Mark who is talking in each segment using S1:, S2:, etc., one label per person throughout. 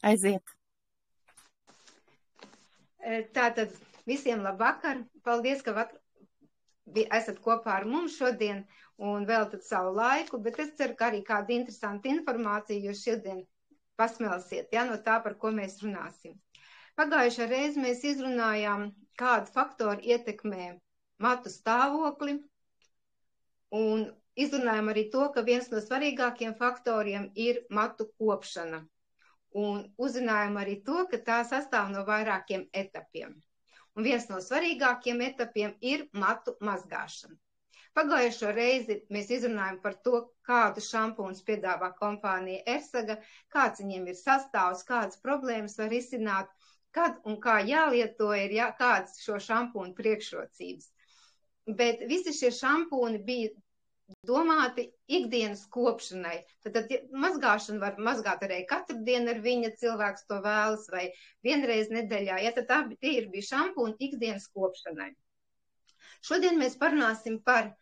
S1: Aiziet.
S2: Tātad visiem labvakar. Paldies, ka esat kopā ar mums šodien un veltat savu laiku, bet es ceru, ka arī kāda interesanta informācija jūs šodien pasmelsiet, ja, no tā, par ko mēs runāsim. Pagājušā reize mēs izrunājām, kādu faktoru ietekmē matu stāvokli, un izrunājām arī to, ka viens no svarīgākiem faktoriem ir matu kopšana. Un uzzinājām arī to, ka tā sastāv no vairākiem etapiem. Un viens no svarīgākiem etapiem ir matu mazgāšana. Pagājušo reizi mēs izrunājam par to, kādu šampūnus piedāvā kompānija Ersaga, kāds viņiem ir sastāvs, kādas problēmas var izsināt, kad un kā jālieto ir, kādas šo šampūnu priekšrocības. Bet visi šie šampūni bija domāti ikdienas kopšanai. Tad mazgāšanu var mazgāt arī katru dienu ar viņa, cilvēks to vēlas, vai vienreiz nedēļā. Ja, tad tie bija šampūni ikdienas kopšanai. Šodien mēs parunāsim par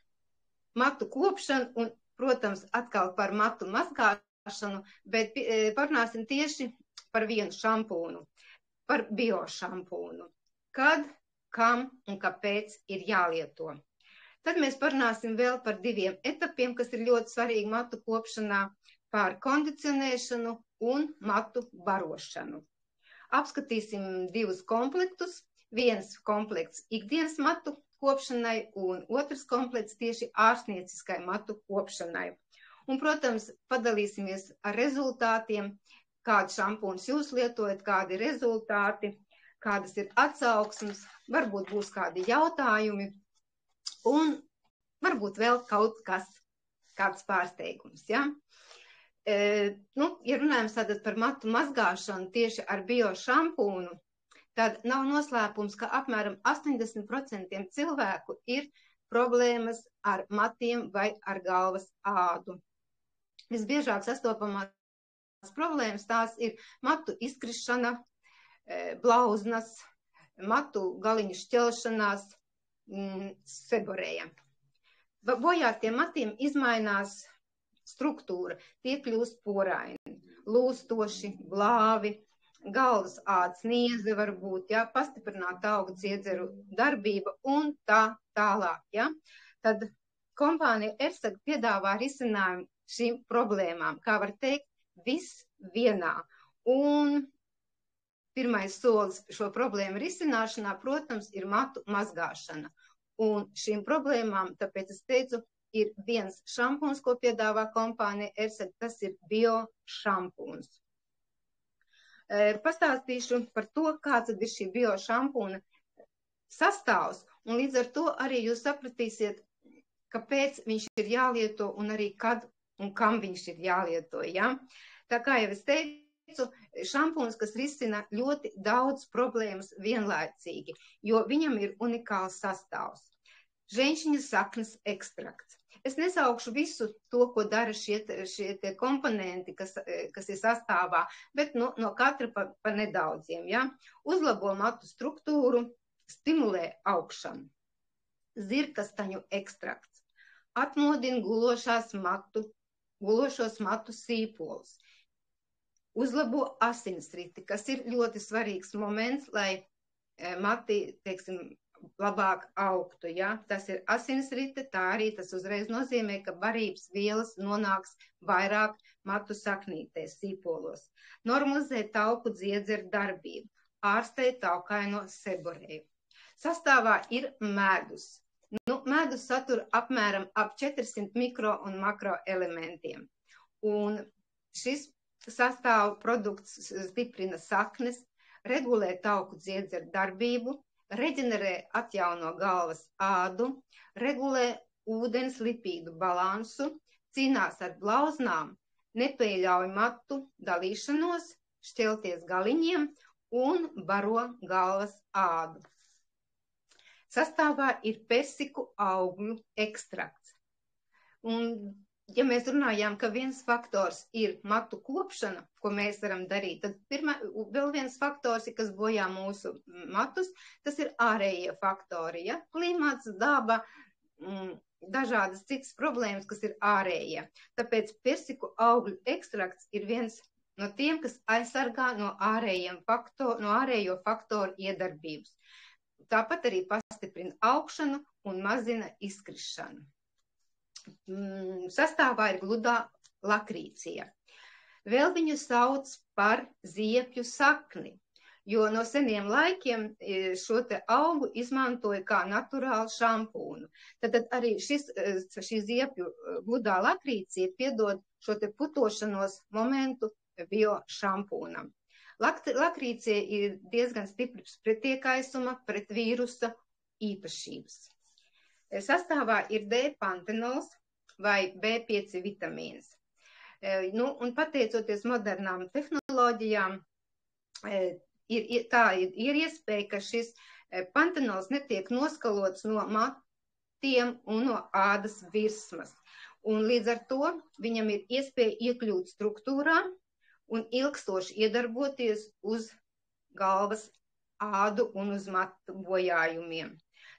S2: matu kopšanu un, protams, atkal par matu mazgāšanu, bet parunāsim tieši par vienu šampūnu, par biošampūnu. Kad, kam un kāpēc ir jālieto. Tad mēs parunāsim vēl par diviem etapiem, kas ir ļoti svarīgi matu kopšanā, par kondicionēšanu un matu barošanu. Apskatīsim divus komplektus. Viens komplekts ikdienas matu kopšanai un otrs komplekts tieši ārstnieciskai matu kopšanai. Un, protams, padalīsimies ar rezultātiem, kādu šampūnus jūs lietojat, kādi ir rezultāti, kādas ir atsauksmes, varbūt būs kādi jautājumi. Un varbūt vēl kaut kas, kāds pārsteigums, ja? Ja runājam tātad par matu mazgāšanu tieši ar biošampūnu, tad nav noslēpums, ka apmēram 80% cilvēku ir problēmas ar matiem vai ar galvas ādu. Visbiežāk sastopamās problēmas tās ir matu izkrišana, blauznas, matu galiņu šķelšanās, seborēja. Bojātiem matiem izmainās struktūra, tie kļūst poraini, lūstoši, blāvi, galvas ādas nieze varbūt, ja, pastiprināta augu dziedzeru darbība un tā tālāk, ja. Tad kompānija Ersaga piedāvā risinājumu šīm problēmām, kā var teikt, viss vienā. Un pirmais solis šo problēmu risināšanā, protams, ir matu mazgāšana. Un šīm problēmām, tāpēc es teicu, ir viens šampūns, ko piedāvā kompānija Ersaga, tas ir biošampūns. Pastāstīšu par to, kāds ir šī biošampūna sastāvs, un līdz ar to arī jūs sapratīsiet, kāpēc viņš ir jālieto un arī kad un kam viņš ir jālieto. Ja? Tā kā jau es teicu, šampūns, kas risina ļoti daudz problēmas vienlaicīgi, jo viņam ir unikāls sastāvs. Ženšiņa saknes ekstrakts. Es nesaukšu visu to, ko dara šie komponenti, kas ir sastāvā, bet no katra pa nedaudziem. Ja? Uzlabo matu struktūru, stimulē augšanu. Zirkastaņu ekstrakts. Atmodina gulošos matu sīpolus. Uzlabo asinsriti, kas ir ļoti svarīgs moments, lai mati, teiksim, labāk augtu. Ja? Tas ir asinsrite, tā arī tas uzreiz nozīmē, ka barības vielas nonāks vairāk matu saknītēs, sīpolos. Normalizē tauku dziedzeru darbību, ārstē taukaino seborēju. Sastāvā ir medus. Medus satur apmēram ap 400 mikro un makro elementiem. Un šis sastāvu produkts stiprina saknes, regulē tauku dziedzeru darbību, reģenerē atjauno galvas ādu, regulē ūdens lipīdu balansu, cīnās ar blauznām, nepieļauj matu dalīšanos, šķelties galiņiem un baro galvas ādu. Sastāvā ir persiku augļu ekstrakts. Un ja mēs runājām, ka viens faktors ir matu kopšana, ko mēs varam darīt, tad vēl viens faktors, kas bojā mūsu matus, tas ir ārējie faktori, ja? Klimats, daba, dažādas citas problēmas, kas ir ārējie. Tāpēc persiku augļu ekstrakts ir viens no tiem, kas aizsargā no ārējo faktoru iedarbības. Tāpat arī pastiprina augšanu un mazina izkrišanu. Sastāvā ir gludā lakrīcija. Vēl viņu sauc par ziepju sakni, jo no seniem laikiem šo te augu izmantoja kā naturālu šampūnu. Tad arī šī ziepju gludā lakrīcija piedod šo te putošanos momentu biošampūnam. Lakrīcija ir diezgan stiprs pretiekaisuma pret vīrusa īpašības. Sastāvā ir D-pantenols vai B5 vitamīns. Un pateicoties modernām tehnoloģijām, ir iespēja, ka šis pantenols netiek noskalots no matiem un no ādas virsmas. Un līdz ar to viņam ir iespēja iekļūt struktūrā un ilgstoši iedarboties uz galvas ādu un uz matu bojājumiem.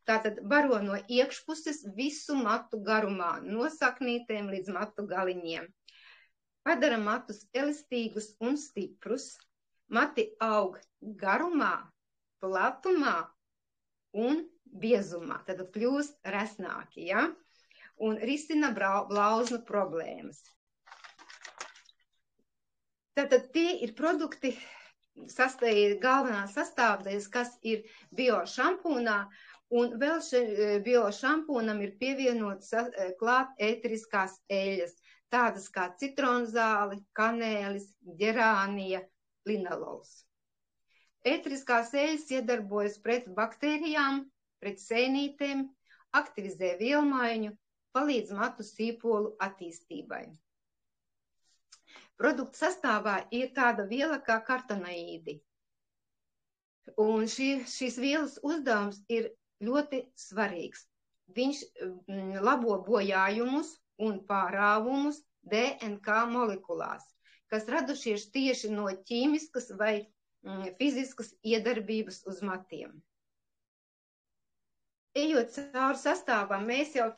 S2: Tātad baro no iekšpuses visu matu garumā, no saknītēm līdz matu galiņiem. Padara matus elastīgus un stiprus. Mati aug garumā, platumā un biezumā. Tad kļūst resnāki, ja? Un risina blauznu problēmas. Tātad tie ir produkti, galvenās sastāvdaļas, kas ir biošampūnā, un vēl biošampūnam ir pievienots klāt ēteriskās eļas, tādas kā citronzāli, kanēlis, ģerānija, linalols. Ēteriskās eļas iedarbojas pret baktērijām, pret sēnītēm, aktivizē vielmaiņu, palīdz matu sīpolu attīstībai. Produktu sastāvā ir tāda viela kā kartanoīdi. Un šīs vielas uzdevums ir ļoti svarīgs. Viņš labo bojājumus un pārāvumus DNK molekulās, kas radušies tieši no ķīmiskas vai fiziskas iedarbības uz matiem. Ejot cauri sastāvam, mēs jau,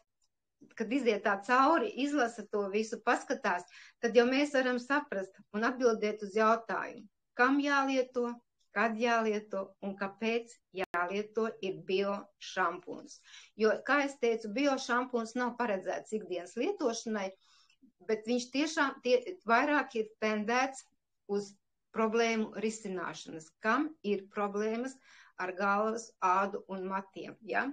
S2: kad iziet tā cauri, izlasa to visu, paskatās, tad jau mēs varam saprast un atbildēt uz jautājumu, kam jālieto, kad jālieto un kāpēc jālieto ir biošampūns. Jo, kā es teicu, biošampūns nav paredzēts ikdienas lietošanai, bet viņš tiešām vairāk ir tendēts uz problēmu risināšanas, kam ir problēmas ar galvas, ādu un matiem, ja?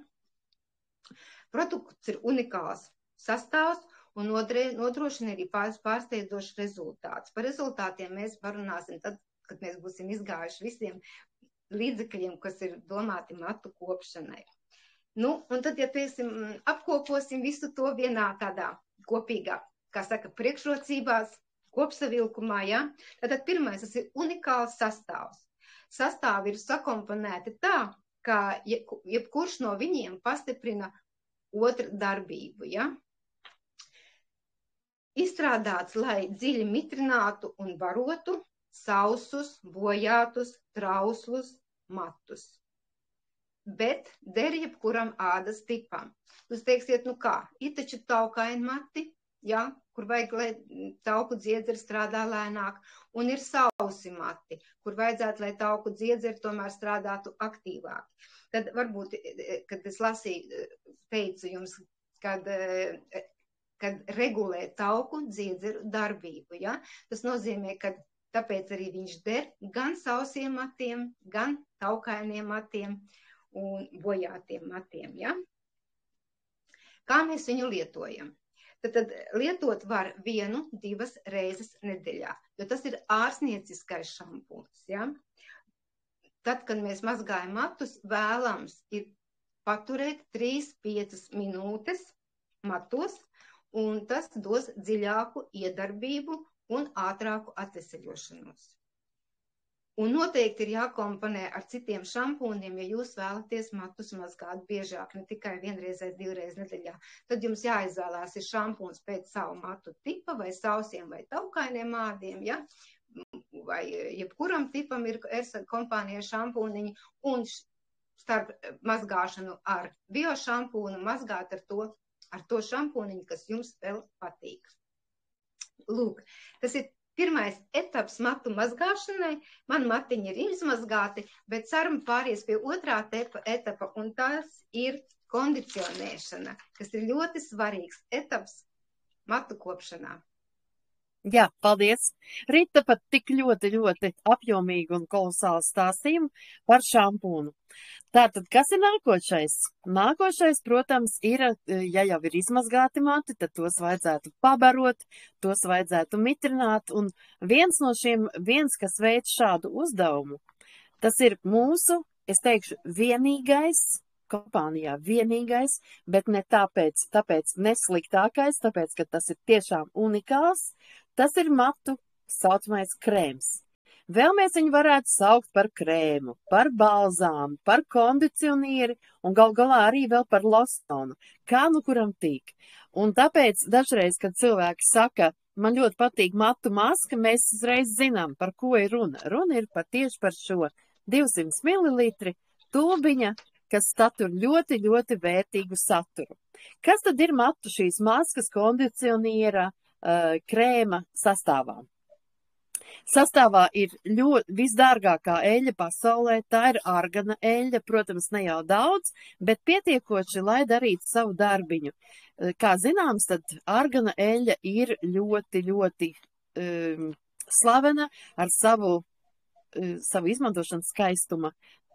S2: Produkts ir unikāls sastāvs un nodrošina arī pārsteidzošs rezultāts. Par rezultātiem mēs parunāsim tad, kad mēs būsim izgājuši visiem līdzekļiem, kas ir domāti matu kopšanai. Un tad, ja apkoposim visu to vienā tādā kopīgā, kā saka, priekšrocībās, kopsavilkumā, ja? Tad pirmais, tas ir unikāls sastāvs. Sastāvi ir sakomponēti tā, ka jebkurš no viņiem pastiprina otru darbību, ja? Izstrādāts, lai dziļi mitrinātu un barotu sausus, bojātus, trauslus matus. Bet der jebkuram ādas tipam. Jūs teiksiet, kā, ir taču taukaini mati, ja, kur vajag, lai tauku dziedzeri strādā lēnāk, un ir sausi mati, kur vajadzētu, lai tauku dziedzeri tomēr strādātu aktīvāk. Tad varbūt, kad es teicu jums, kad regulē tauku dziedzeru darbību, ja, tas nozīmē, ka tāpēc arī viņš der gan sausiem matiem, gan taukainiem matiem un bojātiem matiem, ja. Kā mēs viņu lietojam? Tad lietot var 1-2 reizes nedēļā, jo tas ir ārstnieciskais šampūns, ja. Tad, kad mēs mazgājam matus, vēlams ir paturēt 3-5 minūtes matos, un tas dos dziļāku iedarbību un ātrāku atveseļošanos. Un noteikti ir jākomponē ar citiem šampūniem, ja jūs vēlaties matus mazgāt biežāk, ne tikai 1-2 nedēļā. Tad jums jāizvēlās ir šampūns pēc savu matu tipa, vai sausiem, vai taukainiem ādiem, ja? Vai jebkuram tipam ir kompānija šampūniņi, un starp mazgāšanu ar biošampūnu mazgāt ar to šampūniņu, kas jums vēl patīk. Lūk, tas ir pirmais etaps matu mazgāšanai, man matiņi ir izmazgāti, bet saruna pāries pie otrā etapa, un tas ir kondicionēšana, kas ir ļoti svarīgs etaps matu kopšanā.
S1: Jā, paldies. Rita pat tik ļoti apjomīgu un kolosālu stāstījumu par šampūnu. Tātad, kas ir nākošais? Nākošais, protams, ir, ja jau ir izmazgāti mati, tad tos vajadzētu pabarot, tos vajadzētu mitrināt, un viens, kas veic šādu uzdevumu, tas ir mūsu, es teikšu, kompānijā vienīgais, bet ne tāpēc nesliktākais, tāpēc, ka tas ir tiešām unikāls, tas ir matu saucamais krēms. Vēl mēs viņu varētu saukt par krēmu, par balzāmu, par kondicionieri un gal galā arī vēl par losonu, kā nu kuram tīk. Un tāpēc dažreiz, kad cilvēki saka, man ļoti patīk matu maska, mēs uzreiz zinām, par ko ir runa. Runa ir tieši par šo 200 ml tubiņa, kas satur ļoti vērtīgu saturu. Kas tad ir matu šīs maskas kondicioniera krēma sastāvā? Sastāvā ir visdārgākā eļļa pasaulē, tā ir argana eļļa, protams, ne jau daudz, bet pietiekoši, lai darītu savu darbiņu. Kā zināms, tad argana eļļa ir ļoti slavena ar savu izmantošanu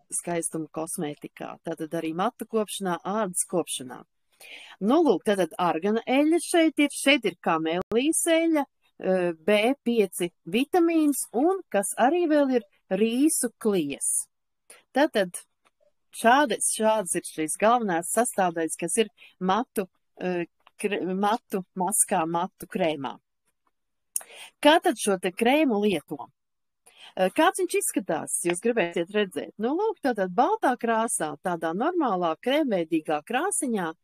S1: skaistumu kosmētikā, tātad arī matu kopšanā, ādas kopšanā. Nu, lūk, tātad argana eļļa šeit ir kamelijas eļļa, B5 vitamīns un, kas arī vēl ir, rīsu klies. Tātad šādas ir šīs galvenās sastāvdaļas, kas ir matu maskā, matu krēmā. Kā tad šo te krēmu lieto? Kāds viņš izskatās, jūs gribēsiet redzēt? Nu, lūk, tātad baltā krāsā, tādā normālā krēmveidīgā krāsiņā,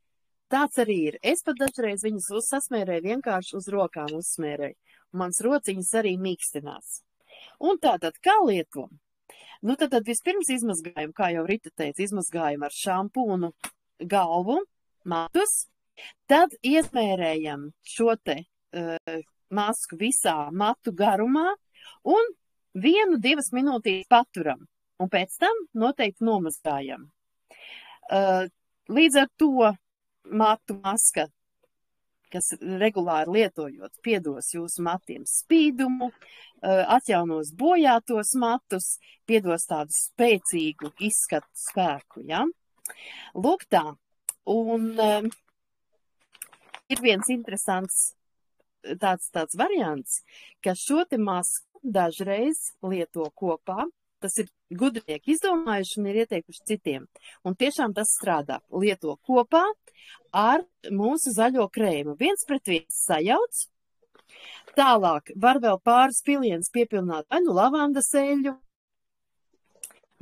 S1: tāds arī ir. Es pat dažreiz viņus sasmērēju, vienkārši uz rokām uzsmērēju. Mans rociņas arī mīkstinās. Un tātad, kā lieto? Nu, tad vispirms izmazgājam, kā jau Rita teica, izmazgājam ar šampūnu galvu, matus, tad iesmērējam šo te masku visā matu garumā un 1-2 minūtes paturam. Un pēc tam noteikti nomazgājam. Līdz ar to matu maska, kas regulāri lietojot, piedos jūsu matiem spīdumu, atjaunos bojātos matus, piedos tādu spēcīgu izskatu spēku, ja? Lūk tā. Un ir viens interesants tāds variants, ka šo te masku dažreiz lieto kopā. Tas ir gudrinieki izdomājuši un ir ieteikuši citiem. Un tiešām tas strādā. Lieto kopā ar mūsu zaļo krēmu. 1:1 sajauc. Tālāk var vēl pāris pilienus piepilnāt vai nu lavandas eļļu,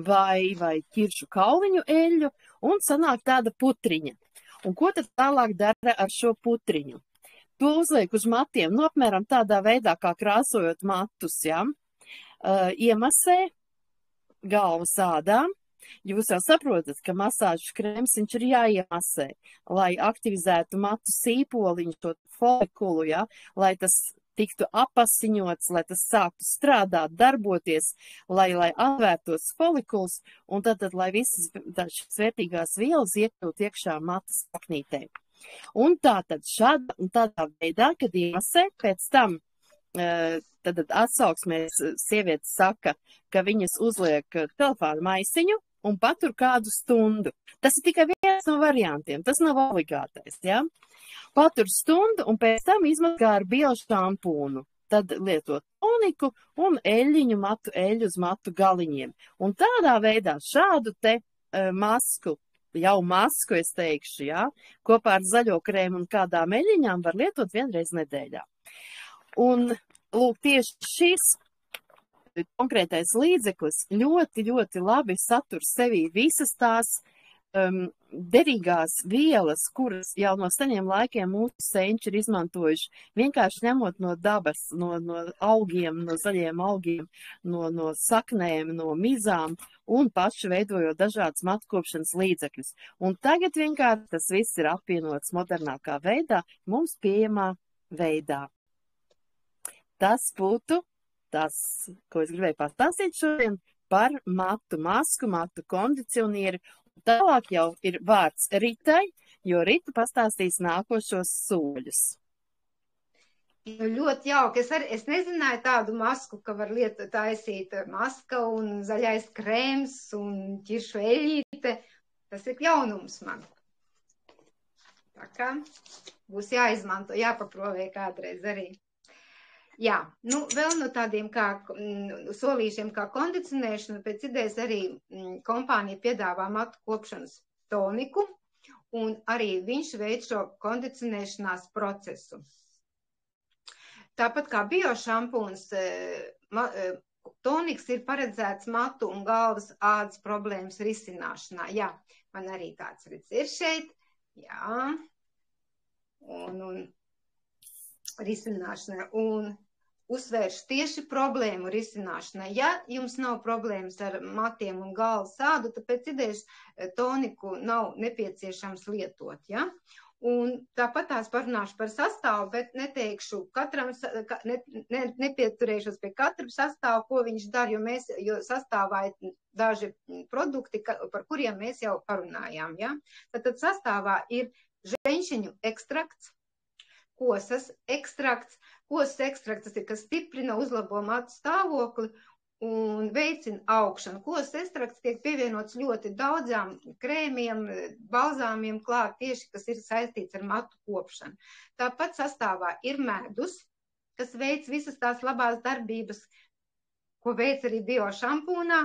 S1: vai ķiršu kauliņu eļļu, un sanāk tāda putriņa. Un ko tad tālāk dara ar šo putriņu? To uzliek uz matiem, nu apmēram tādā veidā, kā krāsojot matus, ja? Iemasē galvas ādām. Jūs jau saprotat, ka masāžas krēms viņš ir jāiemasē, lai aktivizētu matu sīpoliņu, to folikulu, ja? Lai tas tiktu apasiņots, lai tas sāktu strādāt, darboties, lai atvērtos folikuls, un tad lai visas šīs vērtīgās vielas iekļūt iekšā matas saknītē. Un tātad tādā veidā, kad iemasē, pēc tam tad atsauksmēs sievietes saka, ka viņas uzliek telefānu maisiņu un patur kādu stundu. Tas ir tikai viens no variantiem, tas nav obligātais, ja? Patur stundu un pēc tam izmazgā ar biošampūnu. Tad lieto toniku un eļļiņu eļļu uz matu galiņiem. Un tādā veidā šādu te masku, es teikšu, ja? Kopā ar zaļo krēmu un kādām eļļiņām var lietot vienreiz nedēļā. Un, lūk, tieši šis konkrētais līdzeklis ļoti labi satur sevī visas tās derīgās vielas, kuras jau no seniem laikiem mūsu senči ir izmantojuši, vienkārši ņemot no dabas, no augiem, no zaļiem augiem, no saknēm, no mizām un paši veidojot dažādas matkopšanas līdzekļus. Un tagad vienkārši tas viss ir apvienots modernākā veidā, mums pieejamā veidā. tas būtu tas, ko es gribēju pastāstīt šodien par matu masku, matu kondicionieri. Tālāk jau ir vārds Ritai, jo Rita pastāstīs nākošos soļus.
S2: Ļoti jauki. Es nezināju tādu masku, ka var taisīt maska un zaļais krēms un ķiršu eļīte. Tas ir jaunums man. Tā kā būs jāizmanto, jāpaprovē kādreiz arī. Jā, vēl no tādiem solīšiem kā kondicionēšana, pēc idejas arī kompānija piedāvā matu kopšanas toniku, un arī viņš veic šo kondicionēšanās procesu. Tāpat kā biošampūns, toniks ir paredzēts matu un galvas ādas problēmas risināšanā. Jā, man arī tāds ir šeit. Jā, un risināšanai. Un uzsvēršu tieši problēmu risināšanai. Ja jums nav problēmas ar matiem un galvas ādu, tad pēc idejas toniku nav nepieciešams lietot. Ja? Un tāpat tās parunāšu par sastāvu, bet neteikšu nepieturēšos pie katra sastāvu, ko viņš dara, jo sastāvā ir daži produkti, par kuriem mēs jau parunājām. Ja? Tad sastāvā ir ženšiņu ekstrakts, kosas ekstrakts. Kosas ekstrakts tas ir, kas stiprina, uzlabo matu stāvokli un veicina augšanu. Kosas ekstrakts tiek pievienots ļoti daudzām krēmiem, balzāmiem klāt, tieši kas ir saistīts ar matu kopšanu. Tāpat sastāvā ir medus, kas veic visas tās labās darbības, ko veic arī biošampūnā.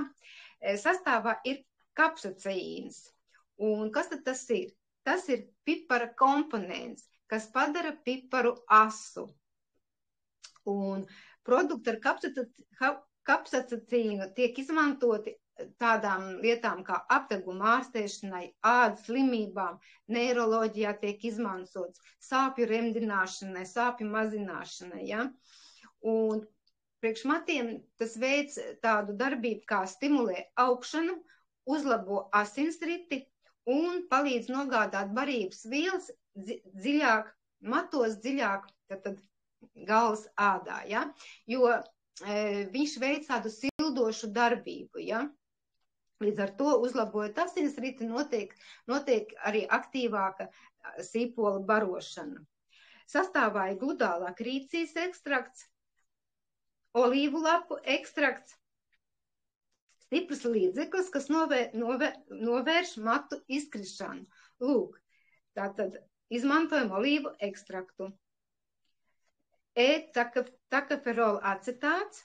S2: Sastāvā ir kapsaicīns. Un kas tad tas ir? Tas ir pipara komponents, kas padara piparu asu. Un produkti ar kapsaicīnu tiek izmantoti tādām lietām kā apdeguma ārstēšanai, ādas slimībām, neiroloģijā tiek izmantots, sāpju remdināšanai, sāpju mazināšanai. Ja? Un priekš matiem tas veic tādu darbību, kā stimulē augšanu, uzlabo asinsriti un palīdz nogādāt barības vielas dziļāk, matos dziļāk, tad galvas ādā, ja? Jo viņš veic tādu sildošu darbību, ja? Līdz ar to uzlabojot asinsriti notiek arī aktīvāka sīpola barošana. Sastāvā ir gludālā krīcijas ekstrakts, olīvu lapu ekstrakts, stiprs līdzeklis, kas novērš matu izkrišanu. Lūk, tātad izmantojam olīvu ekstraktu. Takaferola acetāts,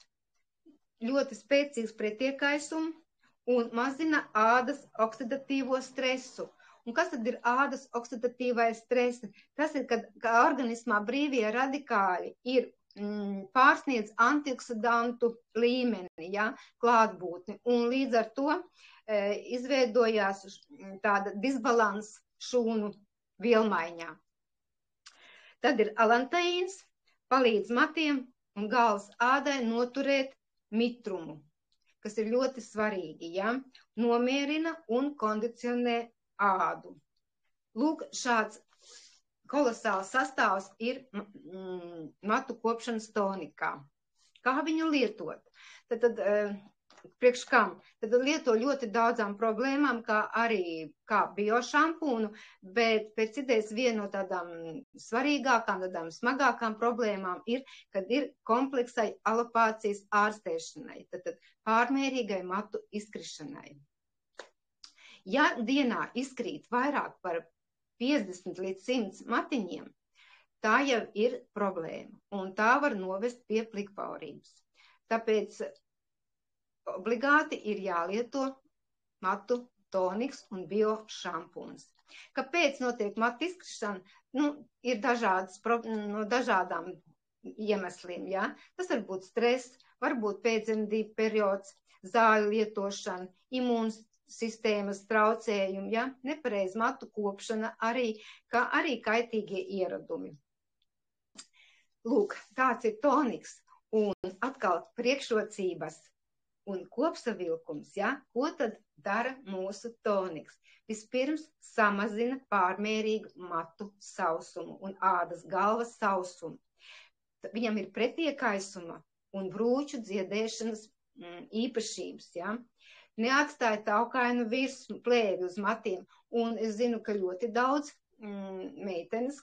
S2: ļoti spēcīgs pretiekaisumu un mazina ādas oksidatīvo stresu. Un kas tad ir ādas oksidatīvais stress? Tas ir, kad organismā brīvie radikāļi ir pārsniedz antioksidantu līmeni, ja, klātbūtni. Un līdz ar to izveidojās tāda disbalans šūnu vielmaiņā. Tad ir alantaīns, palīdz matiem un galvas ādai noturēt mitrumu, kas ir ļoti svarīgi, ja? Nomierina un kondicionē ādu. Lūk, šāds kolosāls sastāvs ir matu kopšanas tonikā. Kā viņu lietot? Tad priekš kam? Tad lieto ļoti daudzām problēmām, kā biošampūnu, bet pēc idejas viena no tādām svarīgākām, tādām smagākām problēmām ir, kad ir kompleksai alopācijas ārstēšanai, tad pārmērīgai matu izkrišanai. Ja dienā izkrīt vairāk par 50 līdz 100 matiņiem, tā jau ir problēma, un tā var novest pie plikpaurības. Tāpēc obligāti ir jālieto matu toniks un biošampūns. Kāpēc notiek matu izkrišana? Ir no dažādām iemesliem. Ja? Tas var būt stress, varbūt pēcdzemdību periods, zāļu lietošana, imūnsistēmas traucējumi, ja? Nepareiz matu kopšana, kā arī kaitīgie ieradumi. Lūk, tāds ir toniks un atkal priekšrocības un kopsavilkums, ja? Ko tad dara mūsu toniks? Vispirms samazina pārmērīgu matu sausumu un ādas galvas sausumu. viņam ir pretiekaisuma un brūču dziedēšanas īpašības, ja? Neatstāja taukainu virsmu plēvi uz matiem, un es zinu, ka ļoti daudz meitenes,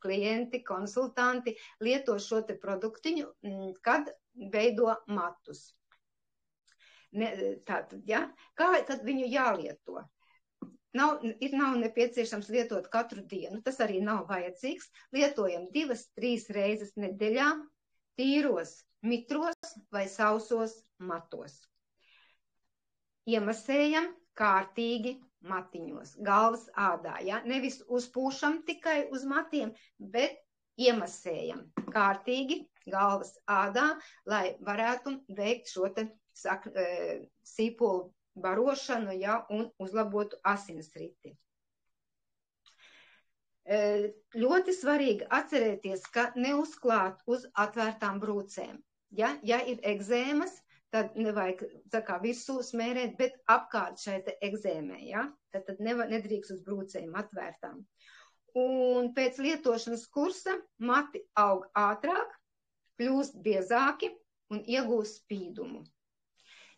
S2: klienti, konsultanti lieto šo te produktiņu, kad veido matus. Tātad, ja? Kā tad viņu jālieto? Nav nepieciešams lietot katru dienu, tas arī nav vajadzīgs. Lietojam 2-3 reizes nedēļā tīros, mitros vai sausos matos. Iemasējam kārtīgi matiņos, galvas ādā, ja? Nevis uzpūšam tikai uz matiem, bet iemasējam kārtīgi galvas ādā, lai varētu veikt šo te sīpolu barošanu, ja, un uzlabotu asinsriti. Ļoti svarīgi atcerēties, ka neuzklāt uz atvērtām brūcēm. Ja ir egzēmas, tad nevajag tā kā virsū smērēt, bet apkārt šai te egzēmē, ja? Tad nedrīkst uz brūcēm atvērtām. Un pēc lietošanas kursa mati aug ātrāk, kļūst biezāki un iegūst spīdumu.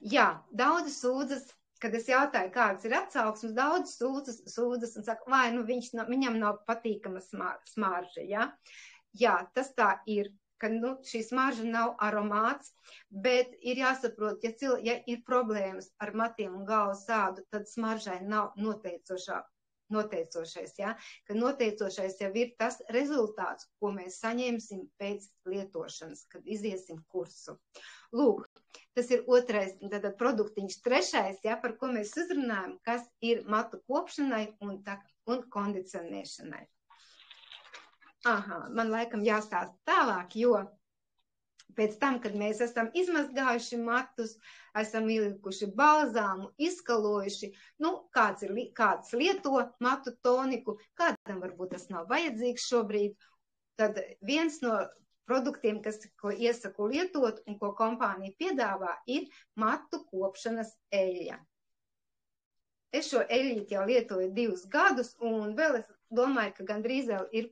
S2: Jā, daudzi sūdzas, kad es jautāju, kādas ir atsauksmes, daudzi sūdzas un saka, vai nu viņam nav patīkama smarža, ja? Jā, tas tā ir, ka šī smarža nav aromāts, bet ir jāsaprot, ja ir problēmas ar matiem un galvas ādu, tad smaržai nav noteicošais, ja? Ka noteicošais jau ir tas rezultāts, ko mēs saņemsim pēc lietošanas, kad iziesim kursu. Lūk, tas ir otrais, tātad produktiņš trešais, ja, par ko mēs uzrunājam, kas ir matu kopšanai un kondicionēšanai. Man laikam jāstāsta tālāk, jo pēc tam, kad mēs esam izmazgājuši matus, esam ielikuši balzāmu, izskalojuši, kāds lieto matu toniku, kādam varbūt tas nav vajadzīgs šobrīd, tad viens no produktiem, ko iesaku lietot un ko kompānija piedāvā, ir matu kopšanas eļļa. Es šo eļļīti jau lietoju 2 gadus, un vēl es domāju, ka gandrīz vēl ir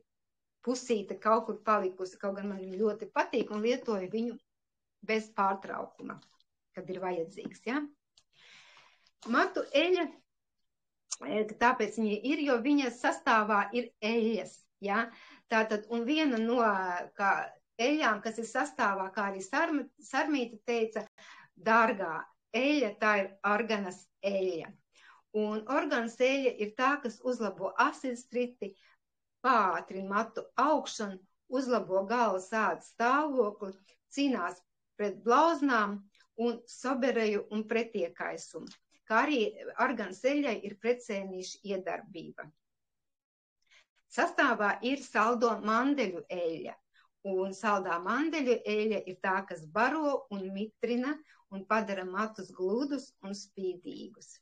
S2: pusīte kaut kur palikusi, kaut gan man ļoti patīk, un lietoju viņu bez pārtraukuma, kad ir vajadzīgs, ja? Matu eļļa, tāpēc viņa ir, jo viņas sastāvā ir eļļas, ja? Tātad, un viena no eļļām, kas ir sastāvā, kā arī Sarmīta teica, dārgā eļļa, tā ir organas eļļa. Un organas eļļa ir tā, kas uzlabo asinsriti, pātrina matu augšanu, uzlabo galvas ādas stāvokli, cīnās pret blauznām un sobereju un pretiekaisumu, kā arī organas eļļai ir pretsēnīša iedarbība. Sastāvā ir saldo mandeļu eļļa, un saldā mandeļu eļļa ir tā, kas baro un mitrina un padara matus gludus un spīdīgus.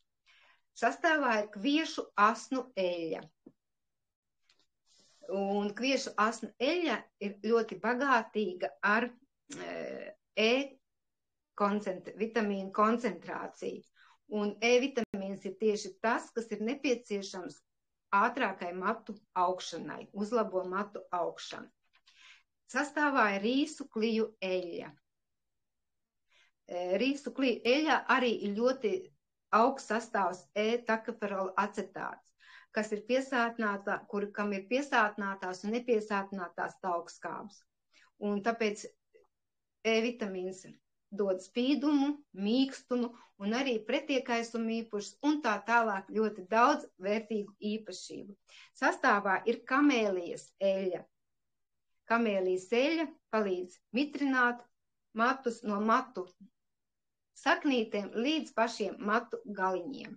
S2: Sastāvā ir kviešu asnu eļļa. Un kviešu asnu eļļa ir ļoti bagātīga ar vitamīnu koncentrāciju. Un vitamīns ir tieši tas, kas ir nepieciešams ātrākai matu augšanai, uzlabo matu augšanu. Sastāvā ir rīsu kliju eļļa. Rīsu kliju eļļā arī ir ļoti augsts sastāvs takaferola acetāts, kas ir kam ir piesātinātās un nepiesātinātās taukskābes. Un tāpēc vitamīns dod spīdumu, mīkstumu un arī pretiekaisumu īpašus un tā tālāk ļoti daudz vērtīgu īpašību. Sastāvā ir kamēlijas eļļa. Kamēlijas eļļa palīdz mitrināt matus no matu saknītēm līdz pašiem matu galiņiem.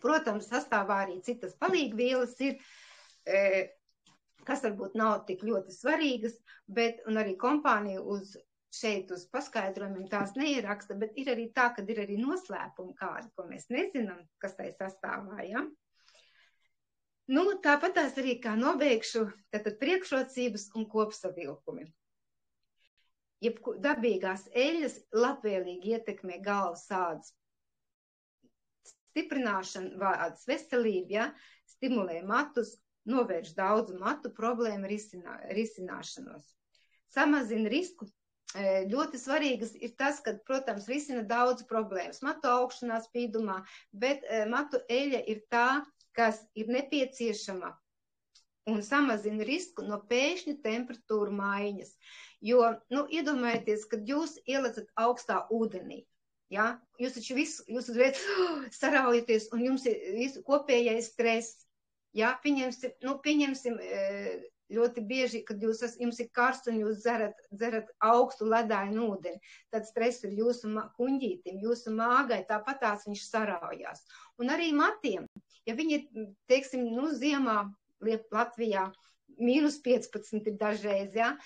S2: Protams, sastāvā arī citas palīgvielas ir, kas varbūt nav tik ļoti svarīgas, bet, un arī kompānija šeit uz paskaidrojumiem tās neieraksta, bet ir arī tā, kad ir arī noslēpumi kādi, ko mēs nezinām, kas tai sastāvā, ja? Tāpat tās arī kā nobeigšu, tātad priekšrocības un kopsavilkumi. Dabīgās eļļas labvēlīgi ietekmē galvas ādas stiprināšanu, ādas veselību, ja? Stimulē matus, novērš daudzu matu problēmu risināšanos. samazina risku. Ļoti svarīgas ir tas, ka, protams, risina daudz problēmas. Matu augšanā, spīdumā, bet matu eļļa ir tā, kas ir nepieciešama un samazina risku no pēkšņu temperatūru maiņas. Jo, iedomājieties, kad jūs ielecat augstā ūdenī, ja? Jūs taču visu, jūs uzreiz saraujaties un jums ir kopējais stress. Ja? Pieņemsim, ļoti bieži, kad jums ir karsts un jūs dzerat augstu ledāinu ūdeni, tad stress ir jūsu kuņģītim, jūsu māgai, tāpatās viņš saraujās. Un arī matiem, ja viņi ir, teiksim, ziemā Latvijā -15 ir dažreiz, ja,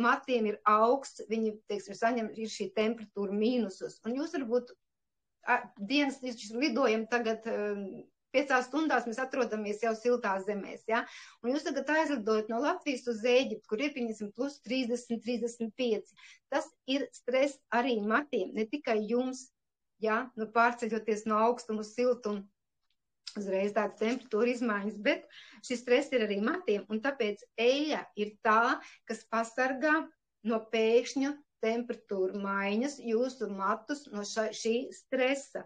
S2: matiem ir augsts, viņi, teiksim, saņem ir šī temperatūra mīnusos. Un jūs varbūt dienas lidojam tagad 5 stundās mēs atrodamies jau siltās zemēs, ja? Un jūs tagad aizlidojat no Latvijas uz Ēģiptu, kur ir, pieņemsim, plus 30, 35. Tas ir stress arī matiem, ne tikai jums, ja? Pārceļoties no augstuma uz siltumu, uzreiz tāda temperatūra izmaiņas, bet šis stress ir arī matiem, un tāpēc eļļa ir tā, kas pasargā no pēkšņu temperatūra maiņas jūsu matus no šī stresa.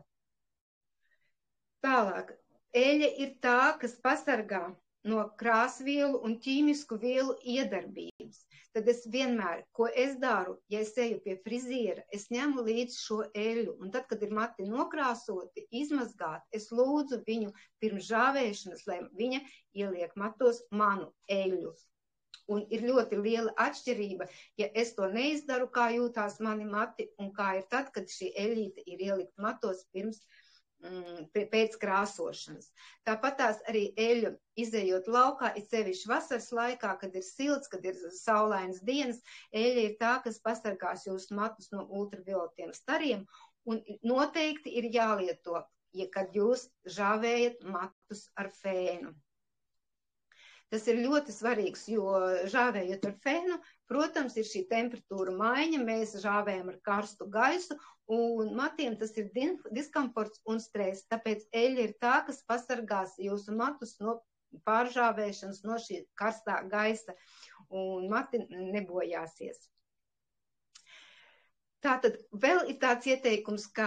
S2: Tālāk. Eļļa ir tā, kas pasargā no krāsvielu un ķīmisku vielu iedarbības. Tad es vienmēr, ko es daru, ja es eju pie friziera, es ņemu līdzi šo eļļu. Un tad, kad ir mati nokrāsoti, izmazgāti, es lūdzu viņu pirms žāvēšanas, lai viņa ieliek matos manu eļļu. Un ir ļoti liela atšķirība, ja es to neizdaru, kā jūtās mani mati, un kā ir tad, kad šī eļļīte ir ielikt matos pēc krāsošanas. Tāpatās arī eļļu izejot laukā, it sevišķi vasaras laikā, kad ir silts, kad ir saulainas dienas, eļļa ir tā, kas pasargās jūsu matus no ultravioletiem stariem, un noteikti ir jālieto, kad jūs žāvējat matus ar fēnu. Tas ir ļoti svarīgs, jo žāvējot ar fēnu, protams, ir šī temperatūra maiņa, mēs žāvējam ar karstu gaisu, un matiem tas ir diskomforts un stress. Tāpēc eļļa ir tā, kas pasargās jūsu matus no pāržāvēšanas, no šī karstā gaisa, un mati nebojāsies. Tātad vēl ir tāds ieteikums, ka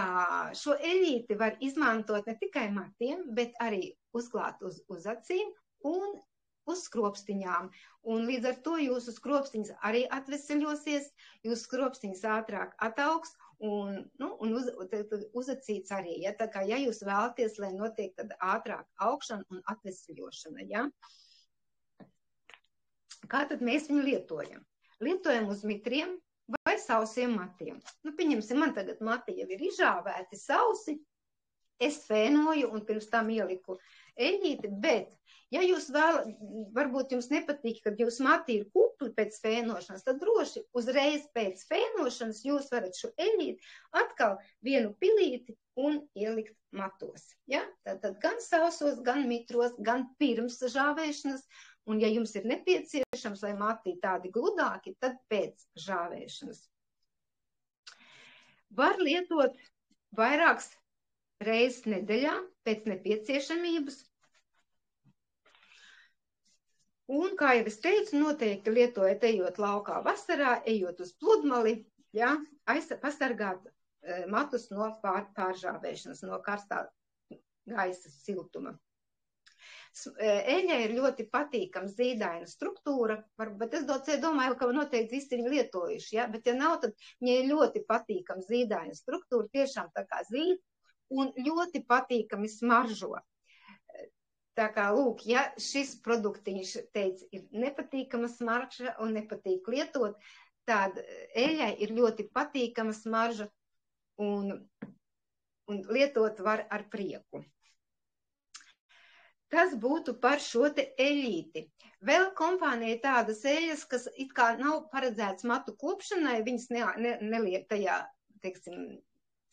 S2: šo eļļīti var izmantot ne tikai matiem, bet arī uzklāt uz acīm un uz skropstiņām, un līdz ar to jūsu skropstiņas arī atveseļosies, jūsu skropstiņas ātrāk ataugs, un uzacīts arī, ja, tā kā, ja jūs vēlaties, lai notiek tad ātrāk augšana un atveseļošana, ja. Kā tad mēs viņu lietojam? Lietojam uz mitriem vai sausiem matiem. Pieņemsim, man tagad mati jau ir izžāvēti sausi, es fēnoju un pirms tam ieliku eļļīti, bet ja jūs varbūt jums nepatīk, kad jūs mati ir kupli pēc fēnošanas, tad droši uzreiz pēc fēnošanas jūs varat šo eļļīti atkal vienu pilīti un ielikt matos. Ja? Tad gan sausos, gan mitros, gan pirms žāvēšanas, un ja jums ir nepieciešams, lai mati tādi gludāki, tad pēc žāvēšanas. Var lietot vairākas reizes nedēļā pēc nepieciešamības. Un, kā jau es teicu, noteikti lietojot, ejot laukā vasarā, ejot uz pludmali, ja, pasargāt matus no pāržāvēšanas, no karstā gaisa siltuma. Eļļai ir ļoti patīkama zīdaina struktūra, bet es domāju, ka noteikti visi ir lietojuši, ja, bet ja nav, tad viņai ir ļoti patīkama zīdaina struktūra, tiešām tā kā zīd, un ļoti patīkami smaržo. Tā kā, lūk, ja šis produktiņš, teica, ir nepatīkama smarža un nepatīk lietot, tad eļļai ir ļoti patīkama smarža un lietot var ar prieku. Tas būtu par šo te eļļīti. Vēl kompānija tādas eļļas, kas it kā nav paredzēts matu kopšanai, viņas neliek tajā, teiksim,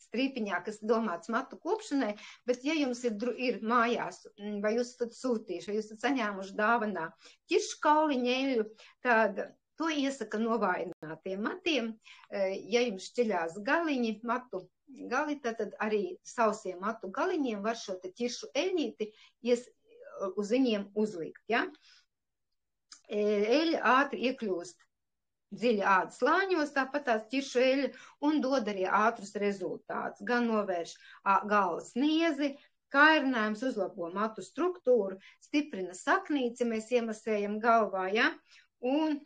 S2: strīpiņā, kas domāts matu kopšanai, bet ja jums ir mājās, vai jūs esat sūtījuši, vai jūs esat saņēmuši dāvanā ķiršu kauliņu eļļu, tad to iesaka novājinātiem matiem. Ja jums šķiļās galiņi, matu gali, tad arī sausiem matu galiņiem var šo te ķiršu eļļīti uz viņiem uzlikt. Ja? Eļļa ātri iekļūst dziļi ādas slāņos, tāpat tās ķiršu eļļa, un dod arī ātrus rezultātus. Gan novērš galvas niezi, kairinājums, uzlabo matu struktūru, stiprina saknīci, ja mēs iemasējam galvā, ja? Un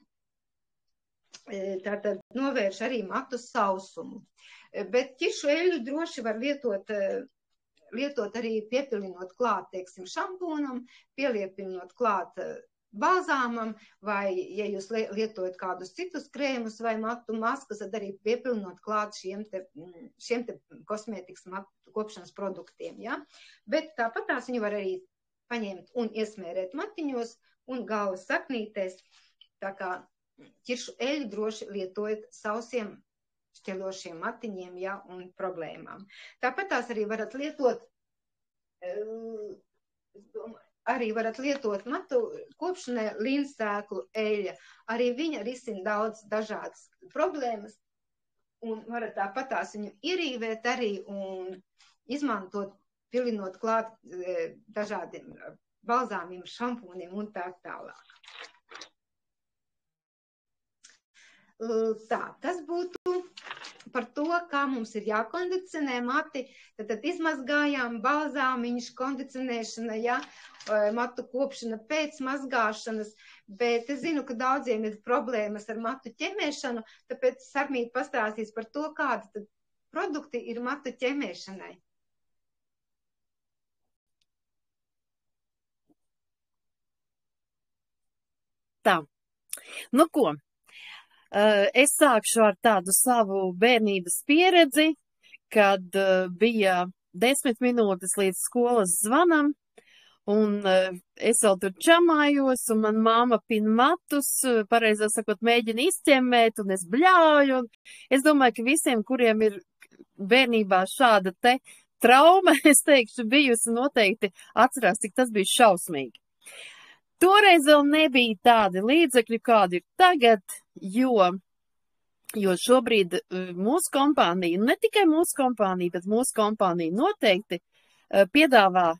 S2: tātad novērš arī matu sausumu. Bet ķiršu eļļu droši var lietot arī piepilinot klāt, teiksim, šampūnam, pieliepinot klāt balzāmam, vai, ja jūs lietojat kādus citus krēmus vai matu maskas, tad arī piepilinot klāt šiem te kosmētikas matu kopšanas produktiem, ja? Bet tāpat tās viņu var arī paņemt un iesmērēt matiņos un galvas saknītēs, tā kā ķiršu eļļu droši lietojat sausiem šķeļošiem matiņiem, ja, un problēmām. Tāpat tās arī varat lietot, matu kopšanai līnsēklu eļļa. Arī viņa risina daudz dažādas problēmas, un varat tāpat tās viņu ierīvēt arī un izmantot, pilinot klāt dažādiem balzāmiem, šampūniem un tā tālāk. Tā, tas būtu par to, kā mums ir jākondicionē mati. Tad izmazgājām balzāmiņš, kondicionēšana, ja, matu kopšana pēc mazgāšanas, bet es zinu, ka daudziem ir problēmas ar matu ķemēšanu, tāpēc Sarmīte pastāstīs par to, kādi tad produkti ir matu ķemēšanai.
S1: Tā, nu ko? Es sākšu ar tādu savu bērnības pieredzi, kad bija 10 minūtes līdz skolas zvanam, un es vēl tur čamājos, un man māma pin matus, pareizā sakot, mēģina izķemmēt, un es bļauju, un es domāju, ka visiem, kuriem ir bērnībā šāda te trauma, es teikšu, bijusi noteikti atcerās, cik tas bija šausmīgi. Toreiz vēl nebija tādi līdzekļi, kādi ir tagad, jo šobrīd mūsu kompānija, ne tikai mūsu kompānija, bet mūsu kompānija noteikti piedāvā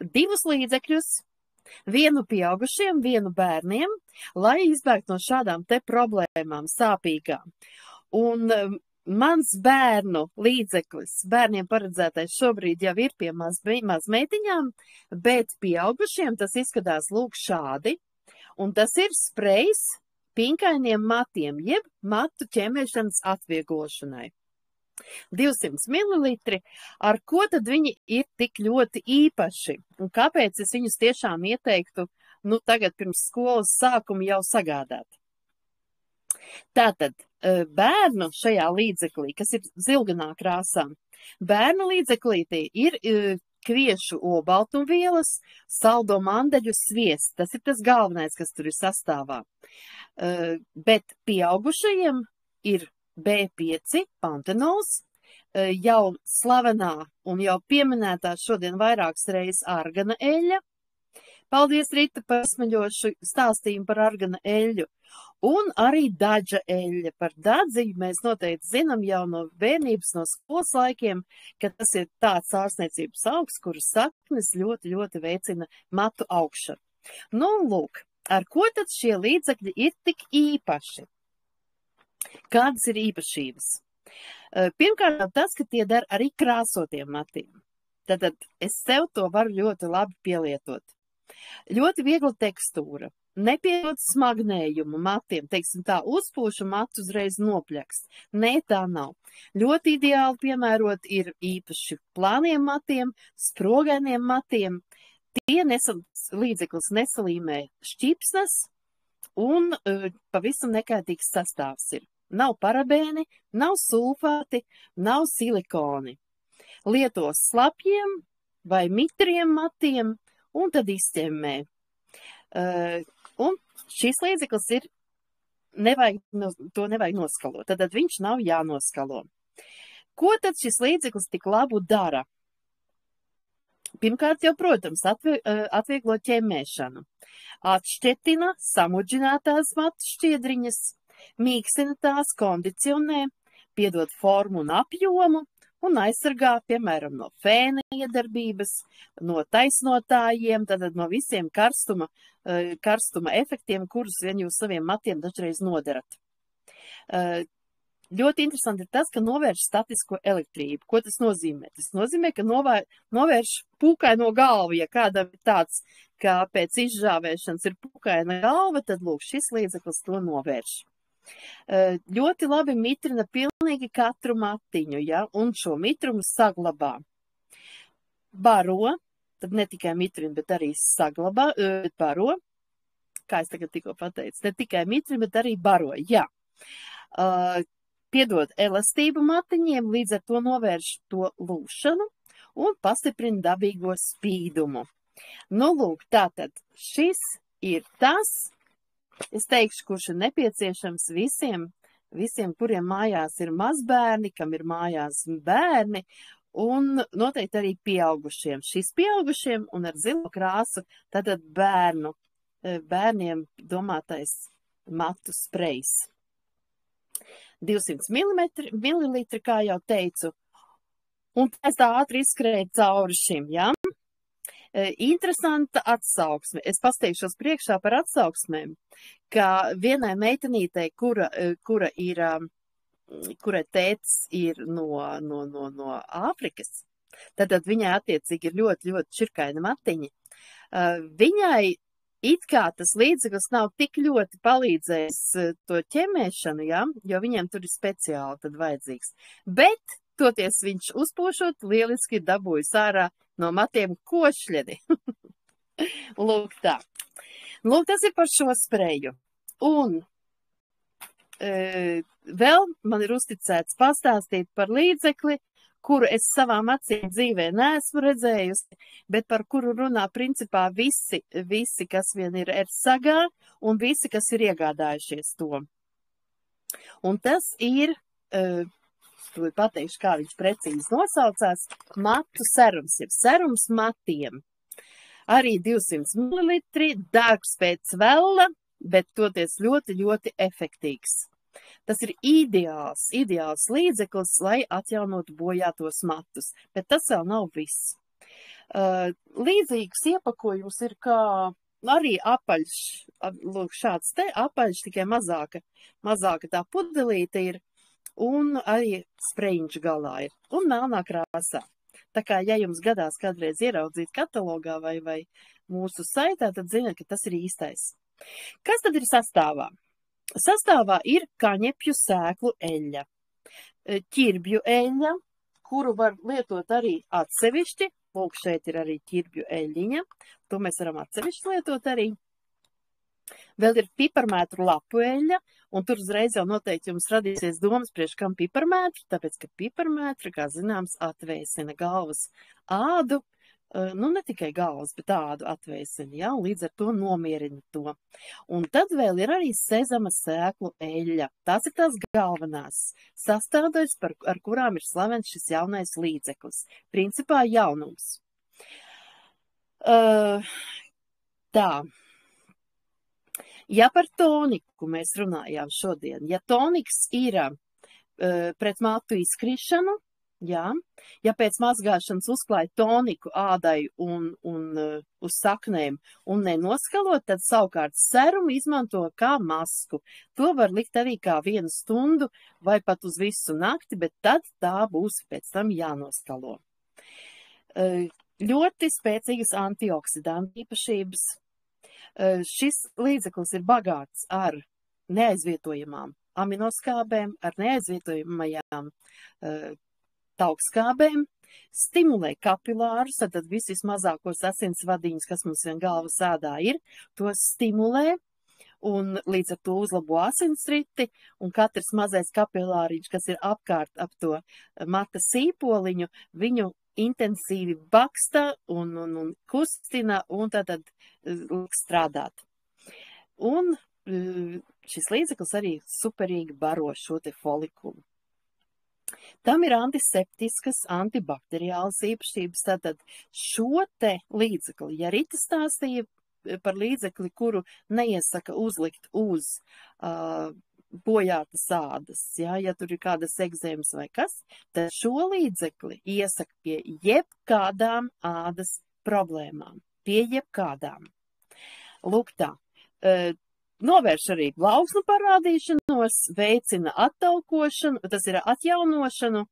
S1: 2 līdzekļus, vienu pieaugušiem, vienu bērniem, lai izbēgtu no šādām te problēmām sāpīgām. Un mans bērnu līdzeklis, bērniem paredzētais šobrīd jau ir pie mazmeitiņām, bet pieaugušiem tas izskatās lūk šādi, un tas ir sprejs pinkainiem matiem, jeb matu ķemēšanas atvieglošanai. 200 ml, ar ko tad viņi ir tik ļoti īpaši, un kāpēc es viņus tiešām ieteiktu, nu tagad pirms skolas sākuma jau sagādāt. Tātad bērnu šajā līdzeklī, kas ir zilganā krāsā, bērnu līdzeklītī ir kviešu olbaltumvielas, saldo mandeļu sviests. Tas ir tas galvenais, kas tur ir sastāvā. Bet pieaugušajiem ir B5 pantenols, jau slavenā un jau pieminētā šodien vairākas reizes argana eļļa. Paldies, Rita, par smaļošu stāstījumu par argana eļļu. Un arī daģa eļļa. Par dadziņu mēs noteikti zinām jau no bērnības, no skolas laikiem, ka tas ir tāds ārstniecības augs, kuras saknes ļoti, ļoti veicina matu augšanu. Nu, lūk, ar ko tad šie līdzekļi ir tik īpaši? Kādas ir īpašības? Pirmkārt, tas, ka tie der arī krāsotiem matiem. Tad es sev to varu ļoti labi pielietot. Ļoti viegla tekstūra, nepiedod smagnējumu matiem, teiksim tā, uzpūšu matu uzreiz nopļakst. Nē, tā nav. Ļoti ideāli piemērot ir īpaši plāniem matiem, sprogainiem matiem. Tie līdzeklis nesalīmē šķipsnes un pavisam nekaitīgs sastāvs ir. Nav parabēni, nav sulfāti, nav silikoni. Lieto slapjiem vai mitriem matiem un tad izķemmē. Un šis līdzeklis ir, to nevajag noskalot, tad viņš nav jānoskalo. Ko tad šis līdzeklis tik labu dara? Pirmkārt jau, protams, atvieglo ķemmēšanu. Atšķetina samudžinātās matu šķiedriņas, mīkstina tās, kondicionē, piedod formu un apjomu, un aizsargā, piemēram, no fēna iedarbības, no taisnotājiem, tātad no visiem karstuma efektiem, kurus vien jūs saviem matiem dažreiz nodarat. Ļoti interesanti ir tas, ka novērš statisko elektrību. Ko tas nozīmē? Tas nozīmē, ka novērš pūkaino galvu. Ja kādam ir tāds, ka pēc izžāvēšanas ir pūkaina galva, tad lūk, šis līdzeklis to novērš. Ļoti labi mitrina pilnīgi katru matiņu, ja, un šo mitrumu saglabā. Baro, tad ne tikai mitrina, bet arī saglabā, baro, kā es tagad tikko pateicu, ne tikai mitrina, bet arī baro, jā. Piedod elastību matiņiem, līdz ar to novērš to lūšanu un pastiprina dabīgo spīdumu. Nu, lūk, tātad šis ir tas, es teikšu, kurš ir nepieciešams visiem, kuriem mājās ir mazbērni, kam ir mājās bērni, un noteikti arī pieaugušiem. Šis pieaugušiem un ar zilo krāsu, tātad bērniem domātais matu sprejs. 200 mililitri, kā jau teicu, un es tā ātri izskrēju cauri šim, jā. Interesanta atsauksme. Es pasteikšos priekšā par atsauksmēm, ka vienai meitenītei, kurai tētis ir no Āfrikas, tad viņai attiecīgi ir ļoti, ļoti čirkaini matiņi. Viņai it kā tas līdzeklis nav tik ļoti palīdzējis to ķemēšanu, ja? Jo viņiem tur ir speciāli tad vajadzīgs. Bet, toties viņš uzpošot, lieliski dabūjis ārā no matiem košļedi. Lūk tā. Lūk, tas ir par šo spreju. Un vēl man ir uzticēts pastāstīt par līdzekli, kuru es savām acīm dzīvē neesmu redzējusi, bet par kuru runā principā visi, kas vien ir ersagā, un visi, kas ir iegādājušies to. Un tas ir, pateikšu, kā viņš precīzi nosaucās, matu serums, jeb serums matiem. Arī 200 ml, dārgs pēc vella, bet toties ļoti, ļoti efektīgs. Tas ir ideāls līdzeklis, lai atjaunotu bojātos matus, bet tas vēl nav viss. Līdzīgs iepakojums ir kā arī apaļš, lūk, šāds te apaļš, tikai mazāka tā pudelīte ir, un arī sprejiņš galā ir, un melnā krāsā. Tā kā, ja jums gadās kādreiz ieraudzīt katalogā vai mūsu saitā, tad zināt, ka tas ir īstais. Kas tad ir sastāvā? Sastāvā ir kaņepju sēklu eļļa, ķirbju eļļa, kuru var lietot arī atsevišķi. Lūk, šeit ir arī ķirbju eļļiņa, to mēs varam atsevišķi lietot arī. Vēl ir piparmētru lapu eļļa, un tur uzreiz jau noteikti jums radīsies domas, priekš kam piparmētru, tāpēc, ka piparmētru, kā zināms, atvēsina galvas ādu, nu ne tikai galvas, bet ādu atvēsina, ja, un līdz ar to nomierina to. Un tad vēl ir arī sezama sēklu eļļa. Tās ir tās galvenās sastāvdaļas, ar kurām ir slavens šis jaunais līdzeklis. Principā jaunums. Tā. Ja par toniku mēs runājām šodien, ja toniks ir pret matu izkrišanu, jā, ja pēc mazgāšanas uzklāj toniku ādai un uz saknēm un nenoskalot, tad savukārt serumu izmanto kā masku. To var likt arī kā 1 stundu vai pat uz visu nakti, bet tad tā būs pēc tam jānoskalo. Ļoti spēcīgas antioksidantu īpašības. Šis līdzeklis ir bagāts ar neaizvietojamām aminoskābēm, ar neaizvietojamajām taukskābēm, stimulē kapilārus, tad visus mazākos asinsvadiņus, kas mums vien galvas ādā ir, tos stimulē un līdz ar to uzlabo asinsriti, un katrs mazais kapilāriņš, kas ir apkārt ap to mata sīpoliņu, viņu intensīvi baksta un kustina un tad strādāt. Un šis līdzeklis arī superīgi baro šo te folikulu. Tam ir antiseptiskas, antibakteriālas īpašības, tātad šo te līdzekli, ja Rita stāstīja par līdzekli, kuru neiesaka uzlikt uz bojātas ādas, ja tur ir kādas egzēmas vai kas, tad šo līdzekli iesaka pie jebkādām ādas problēmām, pie jebkādām. Lūk tā, novērš arī plauksnu parādīšanos, veicina attaukošanu, tas ir atjaunošanu,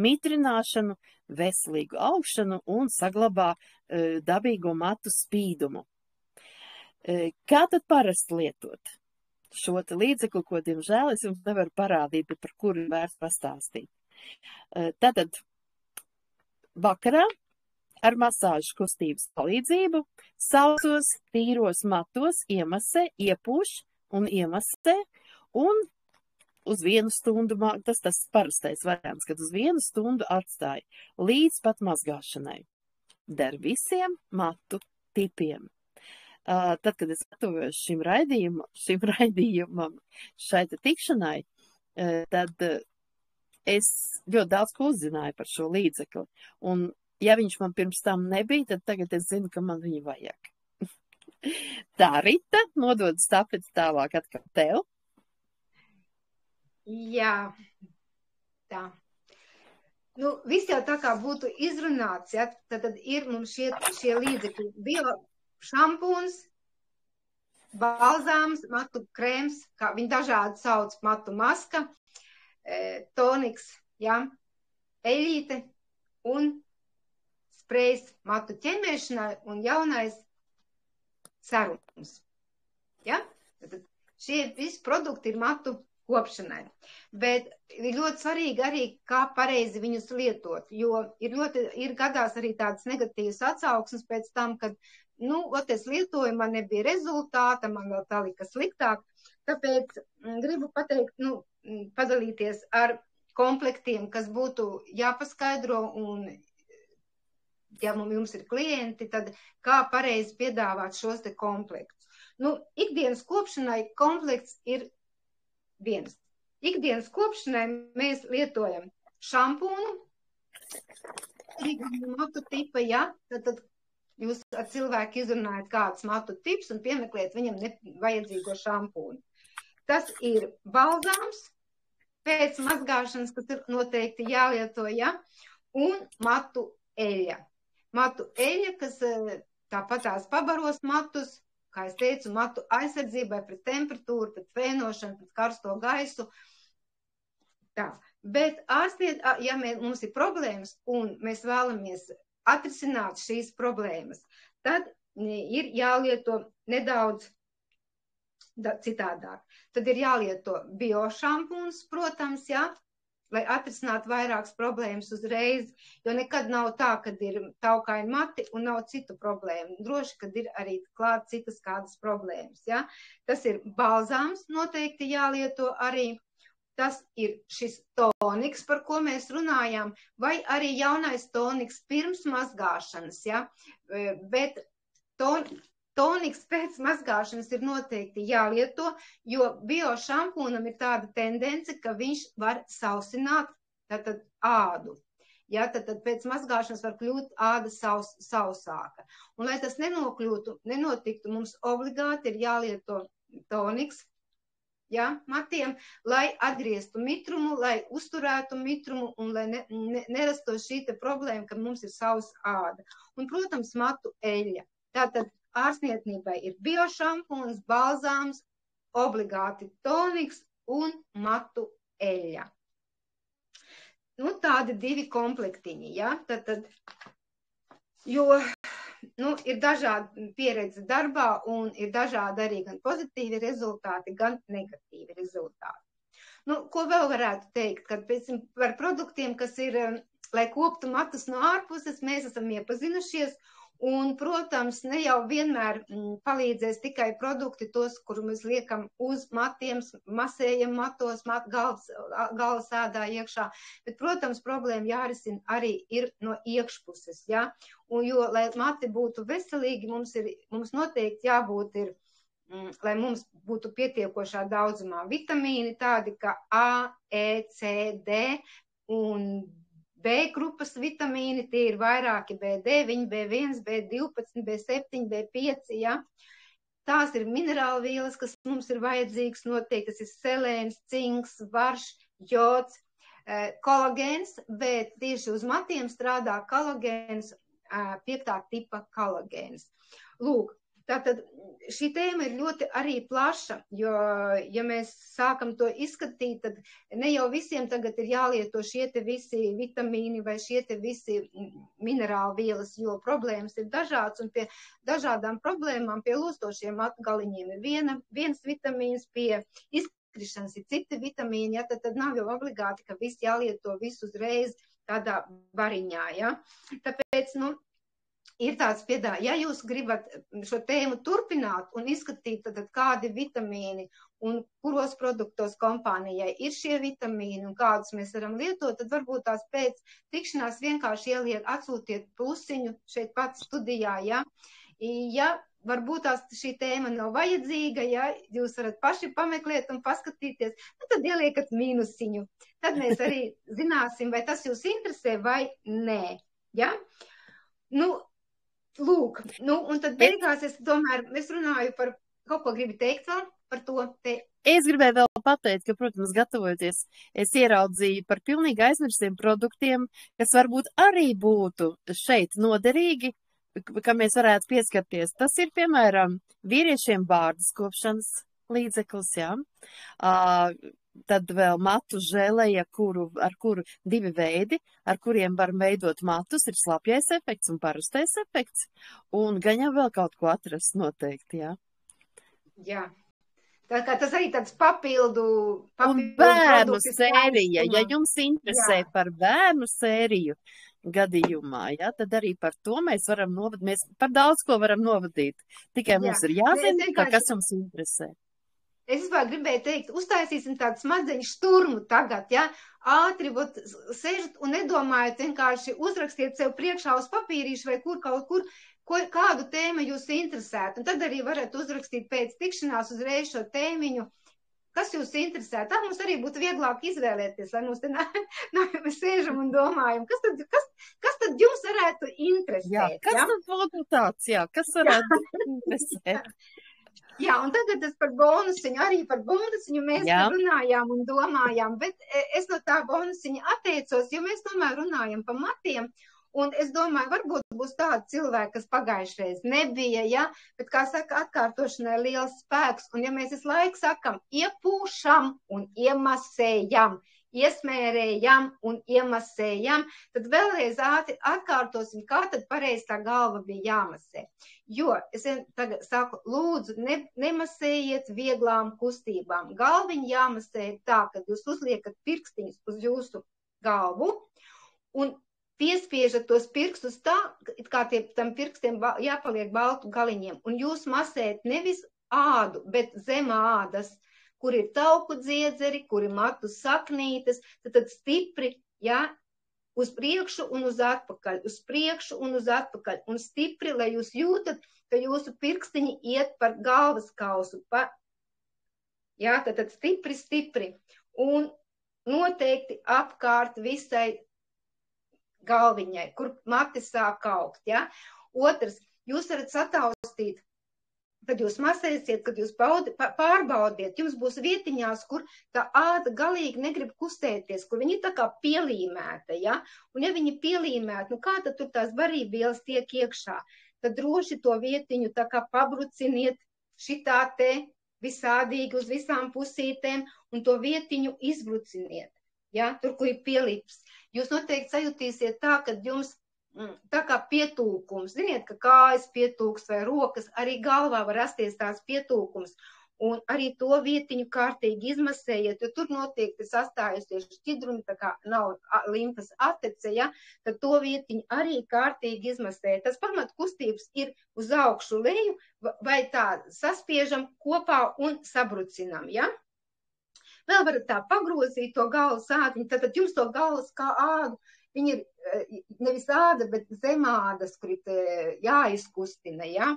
S1: mitrināšanu, veselīgu augšanu un saglabā dabīgo matu spīdumu. Kā tad parasti lietot šo te līdzekli, ko, diemžēl, es jums nevaru parādīt, bet par kuru vērts pastāstīt? Tātad vakarā ar masāžu kustības palīdzību sausos tīros matos iemasē, iepūš un iemasē, un uz 1 stundu, tas parastais variants, kad uz 1 stundu atstāja līdz pat mazgāšanai. Der visiem matu tipiem. Tad, kad es gatavojos šim raidījumam, šai tikšanai, tad es ļoti daudz ko uzzināju par šo līdzekli. Un, ja viņš man pirms tam nebija, tad tagad es zinu, ka man viņu vajag. Tā, Rita, nodod stafeti tālāk atkal tev.
S2: Jā, tā. Nu, viss jau tā kā būtu izrunāts, ja? Tad ir mums šie līdzekļi. Bio šampūns, balzāms, matu krēms, kā viņi dažādi sauc, matu maska, toniks, ja? Eļīte un sprejs matu ķemēšanai un jaunais serums. Ja? Tad šie visi produkti ir matu kopšanai. Bet ir ļoti svarīgi arī, kā pareizi viņus lietot, jo ir gadās arī tādas negatīvas atsauksmes pēc tam, kad, es lietoju, man nebija rezultāta, man vēl tā lika sliktāk, tāpēc gribu pateikt, padalīties ar komplektiem, kas būtu jāpaskaidro, un ja jums ir klienti, tad kā pareizi piedāvāt šos te komplektus. Ikdienas kopšanai komplekts ir viens. Ikdienas kopšanai mēs lietojam šampūnu, matu tipa, ja, tad jūs ar cilvēku izrunājat kāds matu tips un piemeklēt viņam vajadzīgo šampūnu. Tas ir balzāms pēc mazgāšanas, kas ir noteikti jālieto, ja, un matu eļa. Matu eļa, kas tāpatās pabaros matus, kā es teicu, matu aizsardzībai pret temperatūru, pret vēnošanu, pret karsto gaisu. Tā. Bet ārstiet, ja mums ir problēmas un mēs vēlamies atrisināt šīs problēmas, tad ir jālieto nedaudz citādāk. Tad ir jālieto biošampūns, protams, ja, lai atrisinātu vairākas problēmas uzreiz, jo nekad nav tā, kad ir taukaini mati un nav citu problēmu. Droši, kad ir arī klāt citas kādas problēmas, ja. Tas ir balzāms, noteikti jālieto arī. Tas ir šis toniks, par ko mēs runājām, vai arī jaunais toniks pirms mazgāšanas, ja. Bet toniks pēc mazgāšanas ir noteikti jālieto, jo biošampūnam ir tāda tendence, ka viņš var sausināt tātad ādu. Ja, tad pēc mazgāšanas var kļūt āda sausāka. Un, lai tas nenotiktu, mums obligāti ir jālieto toniks, ja, matiem, lai atgrieztu mitrumu, lai uzturētu mitrumu un lai nerastos šī te problēma, ka mums ir sausa āda. Un, protams, matu eļļa. Tātad ārstniecībai ir biošampūns, balzāms, obligāti toniks un matu eļļa. Tādi 2 komplektiņi, ja, jo ir dažādi pieredze darbā un ir dažādi arī gan pozitīvi rezultāti, gan negatīvi rezultāti. Ko vēl varētu teikt, kad par produktiem, kas ir, lai koptu matus no ārpuses, mēs esam iepazinušies. Un, protams, ne jau vienmēr palīdzēs tikai produkti tos, kuru mēs liekam uz matiem, masējam matos, galvas ādā iekšā, bet, protams, problēma jārisina arī ir no iekšpuses, ja? Un, jo, lai mati būtu veselīgi, mums noteikti jābūt ir, lai mums būtu pietiekošā daudzumā vitamīni, tādi kā A, E, C, D un B grupas vitamīni, tie ir vairāki B9, B1, B12, B7, B5, ja. Tās ir minerālvielas, kas mums ir vajadzīgas noteikti, tas ir selēns, cinks, varš, jods, kolagēns, bet tieši uz matiem strādā kolagēns, 5. tipa kolagēns. Lūk, Tātad šī tēma ir ļoti arī plaša, jo, ja mēs sākam to izskatīt, tad ne jau visiem tagad ir jālieto šie te visi vitamīni vai šie te visi minerāli vielas, jo problēmas ir dažādas, un pie dažādām problēmām, pie lūstošiem matgaliņiem ir viens vitamīns, pie izkrišanas ir citi vitamīni, ja, tad nav jau obligāti, ka visi jālieto visu uzreiz tādā bariņā, ja. Tāpēc, ir tāds piedāvājums, ja jūs gribat šo tēmu turpināt un izskatīt, tad kādi vitamīni un kuros produktos kompānijai ir šie vitamīni un kādus mēs varam lietot, tad varbūt tās pēc tikšanās vienkārši atsūtiet plusiņu šeit pat studijā, ja. Ja varbūt tās šī tēma nav vajadzīga, ja jūs varat paši pameklēt un paskatīties, tad ieliekat mīnusiņu. Tad mēs arī zināsim, vai tas jūs interesē vai nē, ja. Lūk, un tad beigās es runāju par kaut ko gribu teikt vēl par to te.
S1: Es gribēju vēl pateikt, ka, protams, gatavojoties, es ieraudzīju par pilnīgi aizmirstiem produktiem, kas varbūt arī būtu šeit noderīgi, ka mēs varētu pieskarties. Tas ir, piemēram, vīriešiem bārdas kopšanas līdzeklis, jā. Tad vēl matu želeja, ar kuru divi veidi, ar kuriem var veidot matus, ir slapjais efekts un parastais efekts. Un gan jau vēl kaut ko atrast noteikti, jā.
S2: Jā. Tā kā tas arī tāds papildu
S1: un bērnu sērija, ja jums interesē par bērnu sēriju gadījumā, jā, tad arī par to mēs varam novadīt, mēs par daudz ko varam novadīt. Tikai mums ir jāzina, kas jums interesē.
S2: Es vēl gribēju teikt, uztaisīsim tādu smadzeņu šturmu tagad, ja, ātri, sēžat un nedomājat, vienkārši uzrakstiet sev priekšā uz papīrīšu vai kaut kur, kādu tēmu jūs interesētu, un tad arī varat uzrakstīt pēc tikšanās uzreiz šo tēmiņu, kas jūs interesē. Tā mums arī būtu vieglāk izvēlēties, lai mums te mēs sēžam un domājam, kas tad jums varētu interesēt.
S1: Jā, kas tad būtu tāds, jā, kas varētu interesēt.
S2: Jā, un tagad es par bonusiņu, arī par bonusiņu mēs runājām un domājām, bet es no tā bonusiņa atteicos, jo mēs tomēr runājam par matiem, un es domāju, varbūt būs tādi cilvēki, kas pagājušreiz nebija, ja, bet, kā saka, atkārtošanai liels spēks, un ja mēs visu laiku sakam, iepūšam un iemasējam, iesmērējam un iemasējam, tad vēlreiz atkārtosim, kā tad pareizi tā galva bija jāmasē. Jo es tagad saku, lūdzu, nemasējiet vieglām kustībām. Galviņu jāmasē tā, ka jūs uzliekat pirkstiņus uz jūsu galvu un piespiežat tos pirkstus tā, kā tam pirkstiem jāpaliek baltu galiņiem. Un jūs masējat nevis ādu, bet zem ādas, kur ir tauku dziedzeri, kur ir matu saknītes, tad stipri, ja, uz priekšu un uz atpakaļ, uz priekšu un uz atpakaļ, un stipri, lai jūs jūtat, ka jūsu pirkstiņi iet par galvas kausu, ja, tad stipri, stipri, un noteikti apkārt visai galviņai, kur mati sāk augt, ja. Otrs, jūs varat sataustīt, kad jūs masēsiet, kad jūs pārbaudiet, jums būs vietiņās, kur tā āda galīgi negrib kustēties, kur viņi tā kā pielīmēta, ja? Un ja viņi pielīmēta, kā tad tur tās barībielas tiek iekšā? Tad droši to vietiņu tā kā pabruciniet šitā te visādīgi uz visām pusītēm un to vietiņu izbruciniet, ja? Tur, kur ir pielips. Jūs noteikti sajutīsiet tā, kad jums tā kā pietūkums, ziniet, ka kājas pietūks vai rokas, arī galvā var rasties tās pietūkums, un arī to vietiņu kārtīgi izmasējiet, jo tur noteikti sastājusies šķidrumi, tā kā nav limfas attece, ja, tad to vietiņu arī kārtīgi izmasējiet. Tas pamat kustības ir uz augšu leju, vai tā saspiežam kopā un sabrucinam, ja. Vēl varat tā pagrozīt to galvas ādiņu, tad jums to galvas kā ādu, viņi ir nevis āda, bet zemādas, kur ir jāizkustina, ja?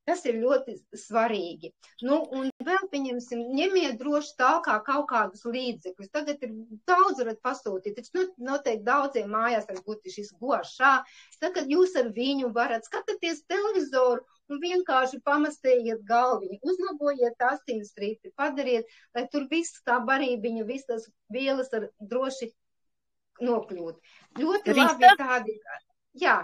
S2: Tas ir ļoti svarīgi. Un vēl, pieņemsim, ņemiet droši tālāk kaut kādus līdzekļus. Tagad ir daudz varat pasūtīt, taču noteikti daudziem mājās var būt šis gošā. Tagad jūs ar viņu varat skatāties televizoru un vienkārši pamastējiet galviņu, uzlabojiet asinsriti, padariet, lai tur viss tā barībiņa, viss tas vielas ar droši nokļūt. Ļoti
S1: Rita?
S2: Labi tādi, jā.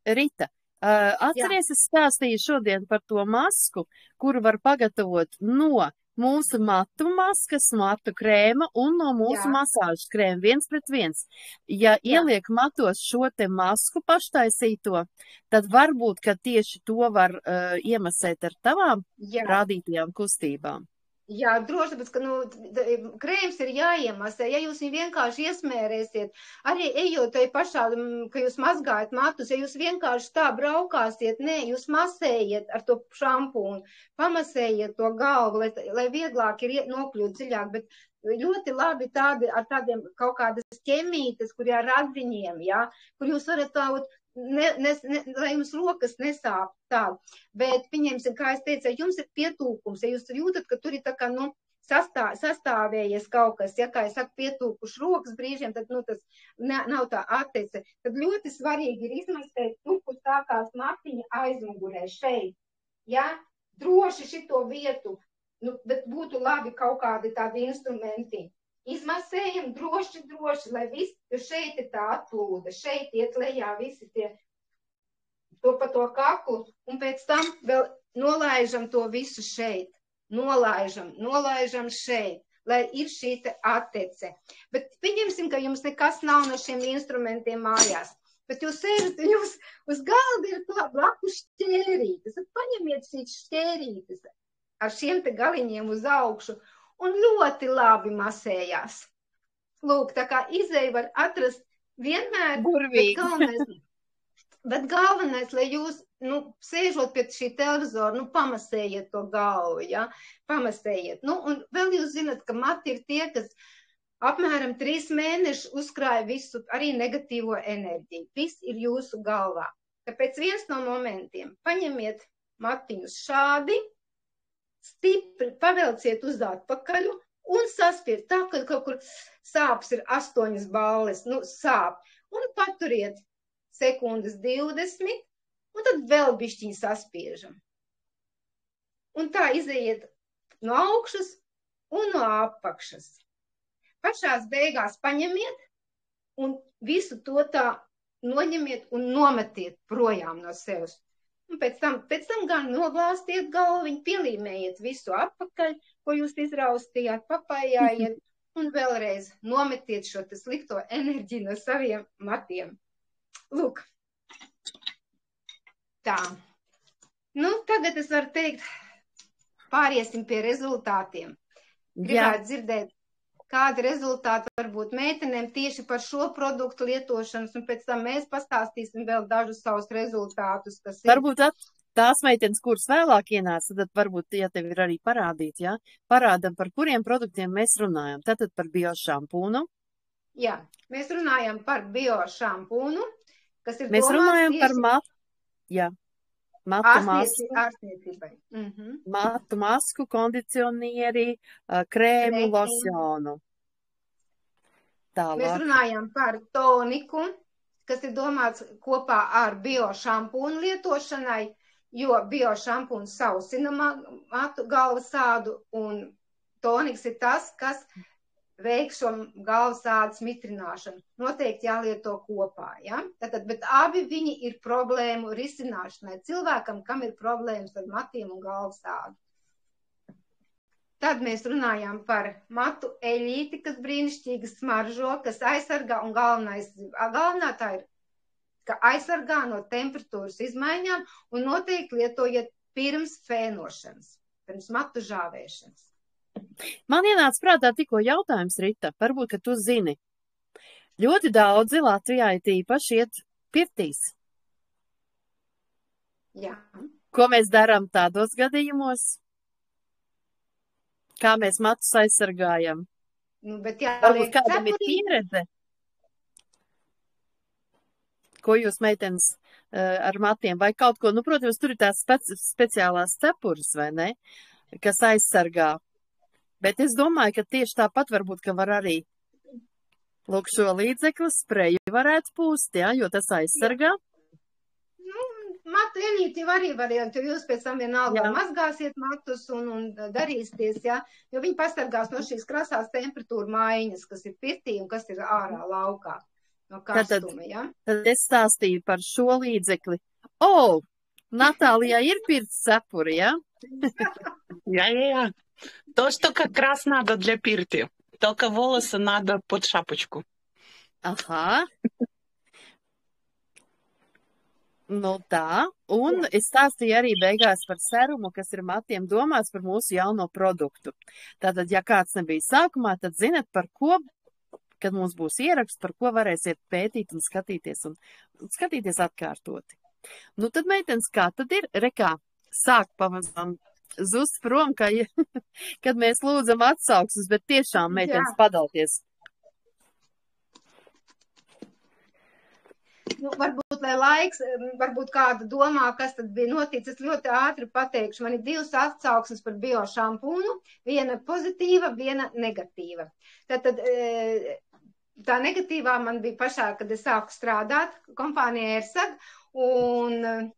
S1: Rita, Atceries, es stāstīju šodien par to masku, kuru var pagatavot no mūsu matu maskas, matu krēma un no mūsu masāžas krēma 1:1. Ja ieliek matos šo te masku paštaisīto, tad varbūt, ka tieši to var iemasēt ar tavām rādītajām kustībām.
S2: Jā, droši, tāpēc, ka krēms ir jāiemasē. Ja jūs viņu vienkārši iesmērēsiet, arī ejot tai pašā, ka jūs mazgājat matus, ja jūs vienkārši tā braukāsiet, jūs masējiet ar to šampūnu, pamasējiet to galvu, lai vieglāk ir nokļūt dziļāk, bet ļoti labi ar tādiem kaut kādas ķemītes, kur ar radziņiem, kur jūs varat tābūt, lai jums rokas nesāp tādu, bet pieņemsim, kā es teicu, ja jums ir pietūkums, ja jūs jūtat, ka tur ir tā kā, sastāvējies kaut kas, kā es saku, pietūkuši rokas brīžiem, tad, tas nav tā attece, tad ļoti svarīgi ir izmastēt tupu sākās matiņa aizmugurē šeit, droši šito vietu, bet būtu labi kaut kādi tādi instrumenti. Izmasējam droši, lai viss, jo šeit ir tā atplūde, šeit iet lejā visi tie, to pa to kaklu, un pēc tam vēl nolaižam to visu šeit, nolaižam šeit, lai ir šī te attece. Bet pieņemsim, ka jums nekas nav no šiem instrumentiem mājās, bet jūs sēžat, jums uz galda ir blakus šķērītes, tad paņemiet šīs šķērītes ar šiem te galiņiem uz augšu, un ļoti labi masējās. Lūk, tā kā izēju var atrast vienmēr, bet galvenais, lai jūs, sēžot pie šī televizora, pamasējiet to galvu, pamasējiet. Un vēl jūs zinat, ka mati ir tie, kas apmēram 3 mēneši uzkrāja visu, arī negatīvo enerģiju. Viss ir jūsu galvā. Tāpēc viens no momentiem, paņemiet matiņus šādi, stipri pavelciet uz atpakaļu un saspiet tā, ka kaut kur sāps ir 8 balles, sāp. Un paturiet sekundes 20, un tad vēl bišķiņi saspiežam. Un tā izejiet no augšas un no apakšas. Pašās beigās paņemiet un visu to tā noņemiet un nometiet projām no sevis. Un pēc tam gan noglāstiet galviņu, pielīmējiet visu atpakaļ, ko jūs izraustījāt, papājājiet, un vēlreiz nometiet šo te slikto enerģiju no saviem matiem. Lūk. Tā. Tagad es varu teikt, pāriesim pie rezultātiem. Gribētu dzirdēt, kādi rezultāti var būt meitenēm tieši par šo produktu lietošanas, un pēc tam mēs pastāstīsim vēl dažus savus rezultātus, kas ir.
S1: Varbūt tās meitenes, kuras vēlāk ienāca, tad varbūt, ja tev ir arī parādīts, parādam, par kuriem produktiem mēs runājam. Tātad par biošampūnu.
S2: Jā, mēs runājam par biošampūnu, kas ir
S1: mēs runājam par matu masku, kondicionieri, krēmu, losjonu. Tālāk.
S2: Mēs runājam par toniku, kas ir domāts kopā ar biošampūnu lietošanai, jo biošampūns sausina matu galvas ādu, un toniks ir tas, kas veiks šo galvas ādas mitrināšanu. Noteikti jālieto kopā, Tātad, bet abi viņi ir problēmu risināšanai. Cilvēkam, kam ir problēmas ar matiem un galvas ādu. Tad mēs runājām par matu eļīti, kas brīnišķīgi smaržo, kas aizsargā, un galvenā tā ir, ka aizsargā no temperatūras izmaiņām, un noteikti lietojiet pirms fēnošanas, pirms matu žāvēšanas.
S1: Man ienāca prātā tikko jautājums, Rita, varbūt, ka tu zini. Ļoti daudzi Latvijā tīpaši iet pirtīs.
S2: Jā.
S1: Ko mēs darām tādos gadījumos? Kā mēs matus aizsargājam? Varbūt kādam ir pieredze? Ko jūs, meitenes, ar matiem vai kaut ko? Protams, tur ir tās speciālās cepures, vai ne? Kas aizsargā. Bet es domāju, ka tieši tāpat varbūt, ka var arī šo līdzekli spreju varētu pūst, jo tas aizsargā.
S2: Matu eļīti arī varianti, jo jūs pēc tam vienalga mazgāsiet matus un darīsties, jo viņi pasargās no šīs krasās temperatūra maiņas, kas ir pirtī un kas ir ārā laukā no karstuma,
S1: Tad es stāstīju par šo līdzekli O, Natālijā ir pirts cepuri, ja?
S3: Я. То, что как раз надо для пирти. Только волосы надо под шапочку.
S1: Aha. Nu tā, un es stāstīju arī beigās par serumu, kas ir matiem domāts par mūsu jauno produktu. Tātad, ja kāds nebija sākumā, tad zinat, par ko, kad mums būs ieraksts, par ko varēsiet pētīt un skatīties atkārtoti. Nu tad, meitenes, kā tad ir? Rekā, sāk pamazām zust prom, kad mēs lūdzam atsauksmes, bet tiešām, meitenes, padalties.
S2: Nu, varbūt, lai laiks, varbūt kāda domā, kas tad bija noticis, ļoti ātri pateikšu. Man ir 2 atsauksmes par biošampūnu, viena pozitīva, viena negatīva. Tātad tā negatīvā man bija pašā, kad es sāku strādāt kompānijā ERSAG, un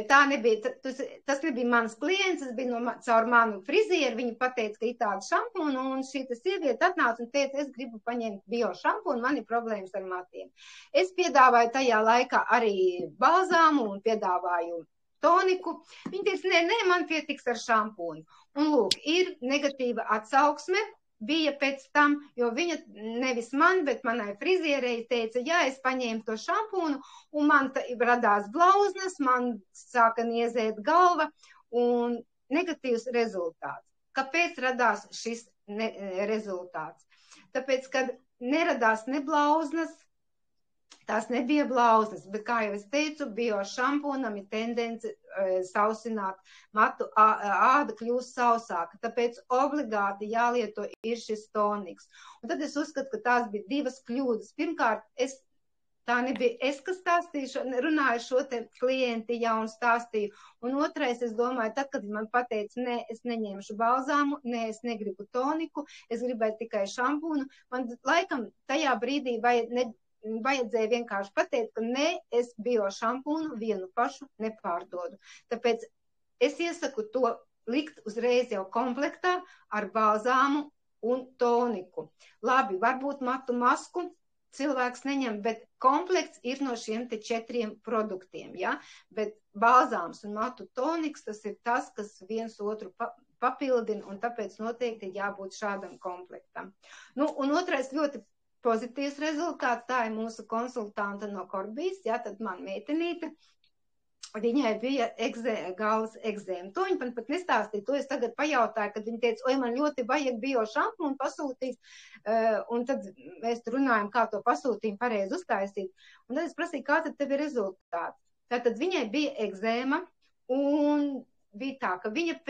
S2: tā nebija, tas nebija mans klients, tas bija caur manu frizieru, viņa pateica, ka ir tāda šampūna, un šī sieviete atnāca un teica, es gribu paņemt biošampūnu, man ir problēmas ar matiem. Es piedāvāju tajā laikā arī balzāmu un piedāvāju toniku. Viņa teica, nē, man pietiks ar šampūnu. Un lūk, ir negatīva atsauksme, bija pēc tam, jo viņa nevis man, bet manai frizierei teica, jā, es paņēmu to šampūnu, un man radās blauznas, man sāka niezēt galva, un negatīvs rezultāts. Kāpēc radās šis rezultāts? Tāpēc, kad neradās ne blauznas, tās nebija blauznas, bet, kā jau es teicu, biošampūnam ir tendence sausināt matu, āda kļūst sausāka, tāpēc obligāti jālieto ir šis toniks. Un tad es uzskatu, ka tās bija 2 kļūdas. Pirmkārt, tā nebija es, kas stāstīju, runāju šo te klienti jau un stāstīju. Un otrais, es domāju, tad, kad man pateica, nē, es neņemšu balzāmu, nē, es negribu toniku, es gribēju tikai šampūnu, man laikam tajā brīdī vajadzēja vienkārši pateikt, ka ne, es biošampūnu vienu pašu nepārdodu. Tāpēc es iesaku to likt uzreiz jau komplektā ar balzāmu un toniku. Labi, varbūt matu masku cilvēks neņem, bet komplekts ir no šiem te 4 produktiem, ja? Bet balzāms un matu toniks, tas ir tas, kas viens otru papildina, un tāpēc noteikti ir jābūt šādam komplektam. Nu, un otrais ļoti pozitīvs rezultāts, tā ir mūsu konsultanta no Korbijas, ja, tad man meitenīte, viņai bija galvas egzēma. To viņa man pat nestāstīja, to es tagad pajautāju, kad viņa teica, oi, man ļoti vajag biošampūnu pasūtīt, un tad mēs runājam, kā to pasūtījumu pareizi uztaisīt, un tad es prasīju, kā tad tev ir rezultāts. Tātad viņai bija egzēma, un bija tā, ka viņa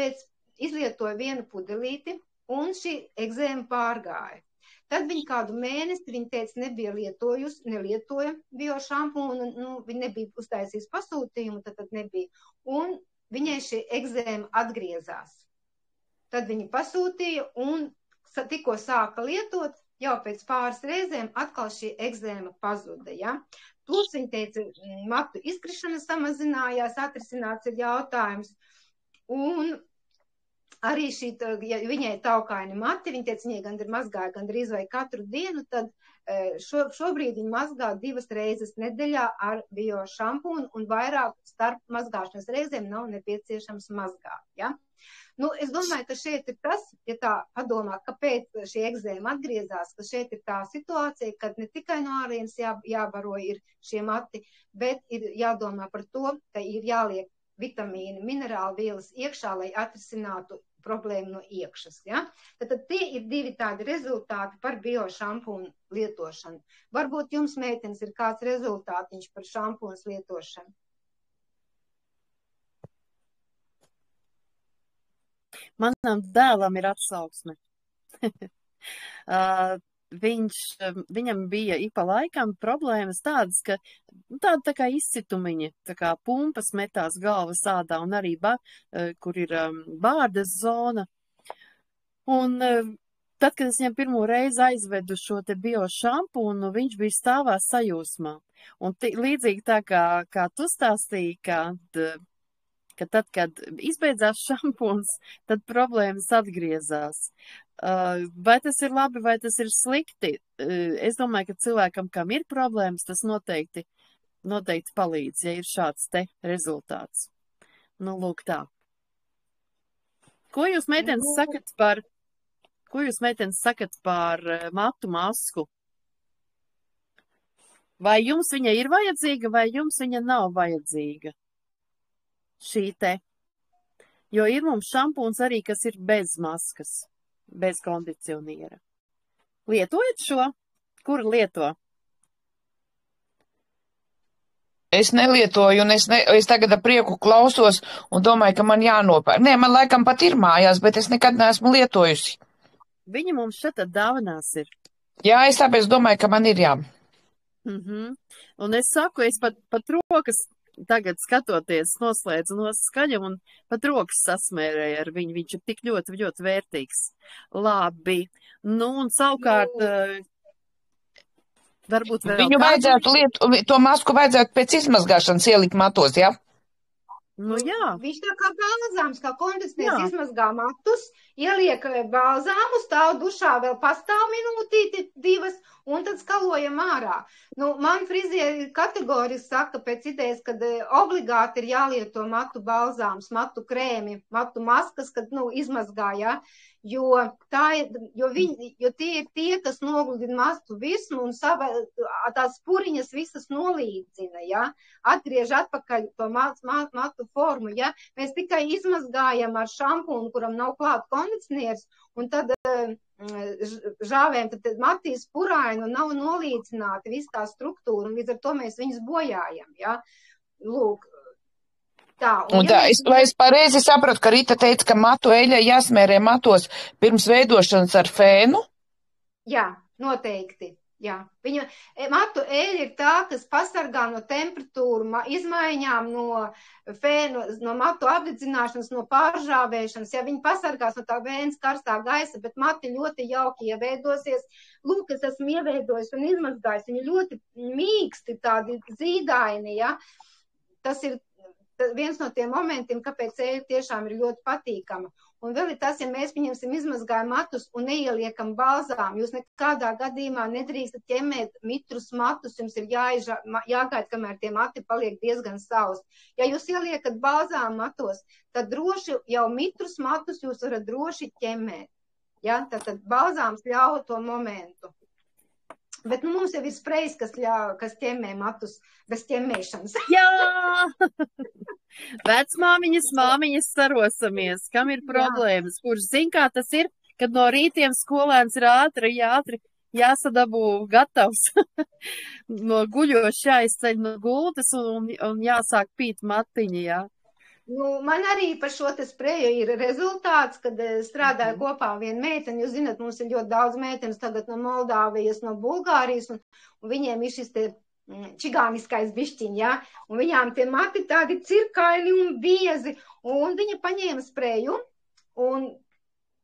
S2: izlietoja vienu pudelīti, un šī egzēma pārgāja. Tad viņa kādu mēnesi, viņa teica, nebija nelietoja biošampūnu, viņa nebija uztaisījis pasūtījumu, tad nebija. Un viņai šī egzēma atgriezās. Tad viņa pasūtīja un tikko sāka lietot, jau pēc pāris reizēm atkal šī egzēma pazuda. Ja? Plus viņa teica, matu izkrišana samazinājās, atrisināts ir jautājums. Un arī ja viņai taukaini mati, viņa teica, viņai mazgāja gandrīz vai katru dienu, tad šobrīd viņa mazgā 2 reizes nedēļā ar biošampūnu, un vairāk starp mazgāšanas reizēm nav nepieciešams mazgāt. Ja? Nu, es domāju, ka šeit ir tas, ja tā padomā, kāpēc šī egzēma atgriezās, ka šeit ir tā situācija, kad ne tikai no ārienes jābaro ir šie mati, bet ir jādomā par to, ka ir jāliek vitamīni, minerāli vielas iekšā, lai atrisinātu problēmu no iekšas. Ja? Tad tie ir 2 tādi rezultāti par biošampūnu lietošanu. Varbūt jums, meitenes, ir kāds rezultātiņš par šampūnas lietošanu?
S1: Manam dēlam ir atsauksme. Viņam bija ik pa laikam problēmas tādas, ka tāda tā kā izcitumiņa, tā kā pumpas metās galvas ādā un arī, kur ir bārdas zona. Un tad, kad es viņam pirmo reizi aizvedu šo te biošampūnu, viņš bija stāvā sajūsmā. Un līdzīgi tā kā tu stāstīji, ka tad, kad izbeidzās šampūns, tad problēmas atgriezās. Vai tas ir labi, vai tas ir slikti? Es domāju, ka cilvēkam, kam ir problēmas, tas noteikti noteikti palīdz, ja ir šāds te rezultāts. Nu, lūk tā. Ko jūs, meitenes, sakat par matu masku? Vai jums viņa ir vajadzīga, vai jums viņa nav vajadzīga? Šī te. Jo ir mums šampūns arī, kas ir bez maskas, bez kondicioniera. Lietojat šo? Kur lieto?
S4: Es nelietoju, un es tagad ar prieku klausos un domāju, ka man jānopērk. Nē, man laikam pat ir mājās, bet es nekad neesmu lietojusi.
S1: Viņa mums šeit dāvanās ir.
S4: Jā, es tāpēc domāju, ka man ir jā.
S1: Un es saku, es pat rokas tagad skatoties, noslēdzu no skaļam un pat rokas sasmērēju ar viņu. Viņš ir tik ļoti, ļoti vērtīgs. Labi. Nu, un savukārt, varbūt vēl
S4: Viņu vajadzētu to masku vajadzētu pēc izmazgāšanas ielikt matos, jā?
S1: Nu, jā.
S2: Viņš tā kā balzāms, kā kondicionieris izmazgā matus, ieliek balzāmu, stāv dušā, vēl pastāv minūtīti, 2, un tad skalojam ārā. Nu, man frizieri kategoriski saka pēc idejas, kad obligāti ir jālieto matu balzāms, matu krēmi, matu maskas, kad, izmazgā, jā. Jo tie ir tie, kas nogludina mastu virsmu un tās puriņas visas nolīdzina, ja? Atgriež atpakaļ to matu formu, ja? Mēs tikai izmazgājam ar šampūnu, kuram nav klāt kondicionieris, un tad žāvējam, tad matīs puraini un nav nolīdzināti viss tā struktūra, un līdz ar to mēs viņus bojājam, ja? Lūk. Tā,
S4: vai es pareizi sapratu, ka Rita teica, ka matu eļai jāsmērē matos pirms veidošanas ar fēnu?
S2: Jā, noteikti. Jā. Matu eļa ir tā, kas pasargā no temperatūru izmaiņām, no matu apdedzināšanas, no pāržāvēšanas. Ja viņi pasargās no tā vējas karstā gaisa, bet mati ļoti jauki ieveidosies. Lūk, es esmu ieveidojis un izmazgājis. Viņi ļoti mīksti, tādi zīdaini, ja. Tas ir viens no tiem momentiem, kāpēc eļa tiešām ir ļoti patīkama. Un vēl ir tas, ja mēs pieņemsim izmazgājam matus un neieliekam balzām, jūs nekādā gadījumā nedrīkstat ķemmēt mitrus matus, jums ir jāgaida, kamēr tie mati paliek diezgan sausi. Ja jūs ieliekat balzām matos, tad droši jau mitrus matus jūs varat droši ķemmēt. Ja? Tad balzāms ļauj to momentu. Bet mums jau ir sprejs, kas ķemmē matus bez ķemmēšanas.
S1: Jā! Vecmāmiņas sarosamies, kam ir problēmas, kurš zin, kā tas ir, kad no rītiem skolēns ir ātri jāsadabū gatavs no guļoša jāizceļ no gultas un jāsāk pīt matiņi, jā.
S2: Man arī par šo te spreju ir rezultāts, kad strādāju kopā viena meitene. Jūs zināt, mums ir ļoti daudz meitenes tagad no Moldāvijas, no Bulgārijas, un viņiem ir šis te čigāniskais bišķiņ, ja? Un viņām tie mati tādi cirkaini un biezi, un viņa paņēma spreju un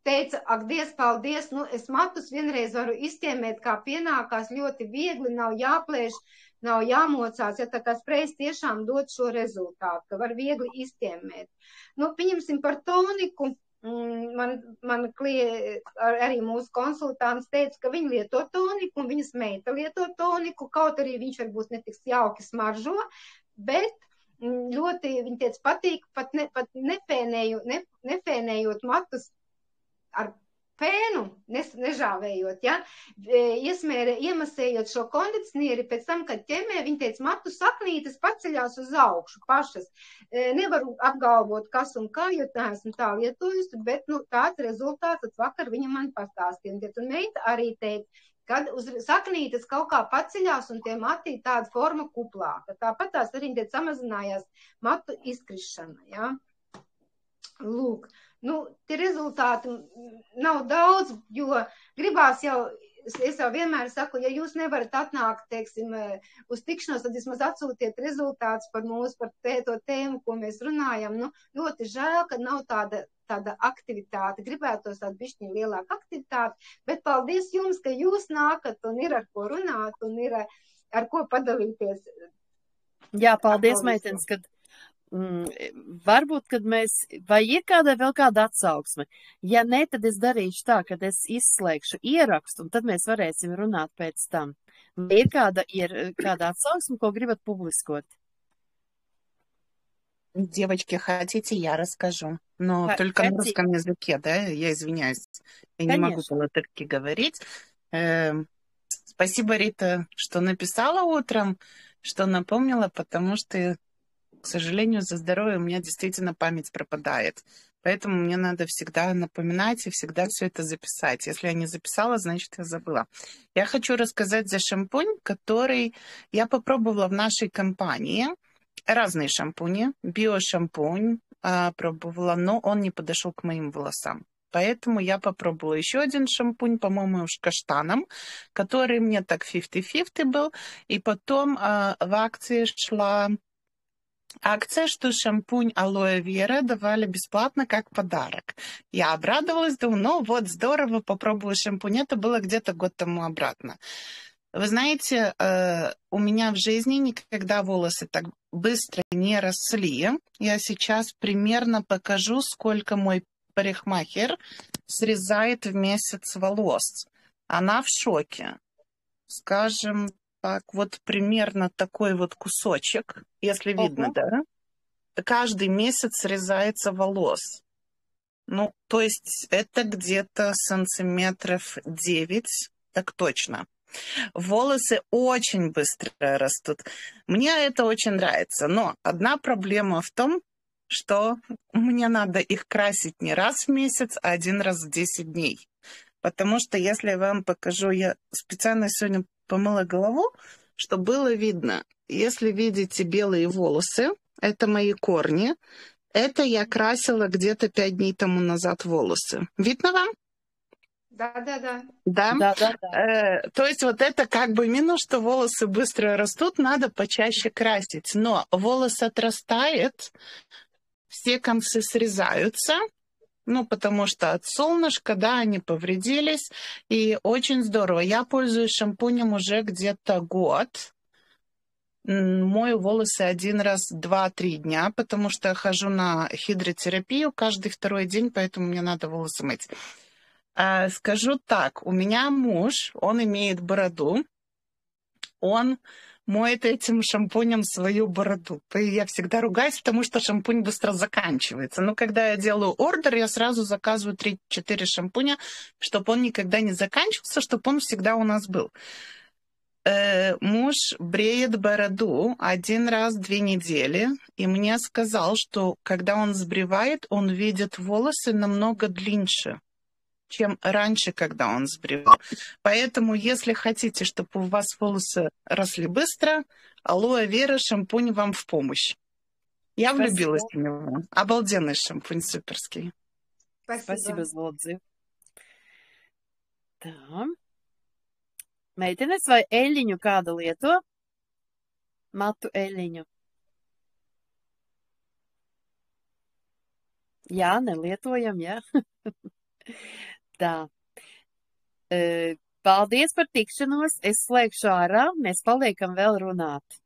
S2: teica, ak, Dievs, paldies, es matus vienreiz varu iztiemēt, kā pienākās, ļoti viegli, nav jāplēš, nav jāmocās, ja tā kā sprejs tiešām dod šo rezultātu, ka var viegli iztiemēt. Pieņemsim par toniku, man arī mūsu konsultants teica, ka viņi lieto toniku, un viņas meita lieto toniku, kaut arī viņš varbūt netiks jauki smaržo, bet ļoti, viņi teica, patīk, pat nefēnējot matus ar pēnu, nežāvējot, ja, iemasējot šo kondicionieri, pēc tam, kad ķemē, viņi teica, matu saknītes paceļās uz augšu pašas. Nevaru apgalvot, kas un kā, jo neesmu tā lietojusi, bet, tāds rezultāts vakar viņa man pastāstīja. Un meita arī teica, kad uz saknītes kaut kā paceļās un tie mati tāda forma kuplāka. Tāpat tās arī teica, samazinājās matu izkrišana, ja. Lūk. Tie rezultāti nav daudz, jo gribās es jau vienmēr saku, ja jūs nevarat atnākt, teiksim, uz tikšanos, tad vismaz atsūtiet rezultātus par to tēmu, ko mēs runājam. Ļoti žēl, ka nav tāda aktivitāte. Gribētos tādu bišķiņu lielāku aktivitāti, bet paldies jums, ka jūs nākat un ir ar ko runāt un ir ar ko padalīties.
S1: Jā, paldies, meitenes, kad varbūt, kad vai ir vēl kāda atsauksme? Ja ne, tad es darīšu tā, kad es izslēgšu ierakstu, un tad mēs varēsim runāt pēc tam. Vai ir kāda atsauksme, ko gribat publiskot?
S3: Девочки, хотите, я расскажу. Но только на русском языке, да? Я извиняюсь. Я не могу по-латышски говорить. Спасибо, Рита, что написала утром, что напомнила, потому что, к сожалению, за здоровье у меня действительно память пропадает. Поэтому мне надо всегда напоминать и всегда все это записать. Если я не записала, значит, я забыла. Я хочу рассказать за шампунь, который я попробовала в нашей компании. Разные шампуни. Биошампунь пробовала, но он не подошел к моим волосам. Поэтому я попробовала еще один шампунь, по-моему, с каштаном, который мне так 50-50 был. И потом в акции шла акция, что шампунь алоэ вера давали бесплатно как подарок. Я обрадовалась, думаю, ну вот здорово, попробую шампунь. Это было где-то год тому обратно. Вы знаете, у меня в жизни никогда волосы так быстро не росли. Я сейчас примерно покажу, сколько мой парикмахер срезает в месяц волос. Она в шоке. Скажем так, вот примерно такой вот кусочек, если видно, да? Каждый месяц срезается волос. Ну, то есть это где-то сантиметров 9, так точно. Волосы очень быстро растут. Мне это очень нравится. Но одна проблема в том, что мне надо их красить не раз в месяц, а один раз в 10 дней. Потому что, если я вам покажу, я специально сегодня помыла голову, чтобы было видно. Если видите белые волосы, это мои корни. Это я красила где-то 5 дней тому назад волосы. Видно вам?
S2: Да.
S1: Да.
S3: То есть вот это как бы минус, что волосы быстро растут, надо почаще красить. Но волос отрастает, все концы срезаются, ну, потому что от солнышка, да, они повредились, и очень здорово. Я пользуюсь шампунем уже где-то год. Мою волосы один раз 2-3 дня, потому что я хожу на хидротерапию каждый второй день, поэтому мне надо волосы мыть. Скажу так, у меня муж, он имеет бороду, он моет этим шампунем свою бороду. И я всегда ругаюсь, потому что шампунь быстро заканчивается. Но когда я делаю ордер, я сразу заказываю 3-4 шампуня, чтобы он никогда не заканчивался, чтобы он всегда у нас был. Муж бреет бороду 1 раз в 2 недели, и мне сказал, что когда он сбривает, он видит волосы намного длиннее, чем раньше, когда он сбривал. Поэтому, если хотите, чтобы у вас волосы росли быстро, алоэ вера шампунь вам в помощь. Я влюбилась в него. Обалденный шампунь, суперский.
S1: Спасибо за отзыв. Tā. Meitenes vai eļļiņu kāda lieto? Matu eļļiņu. Jā, nelietojam, jā. Tā. Paldies par tikšanos. Es slēgšu ārā. Mēs paliekam vēl runāt.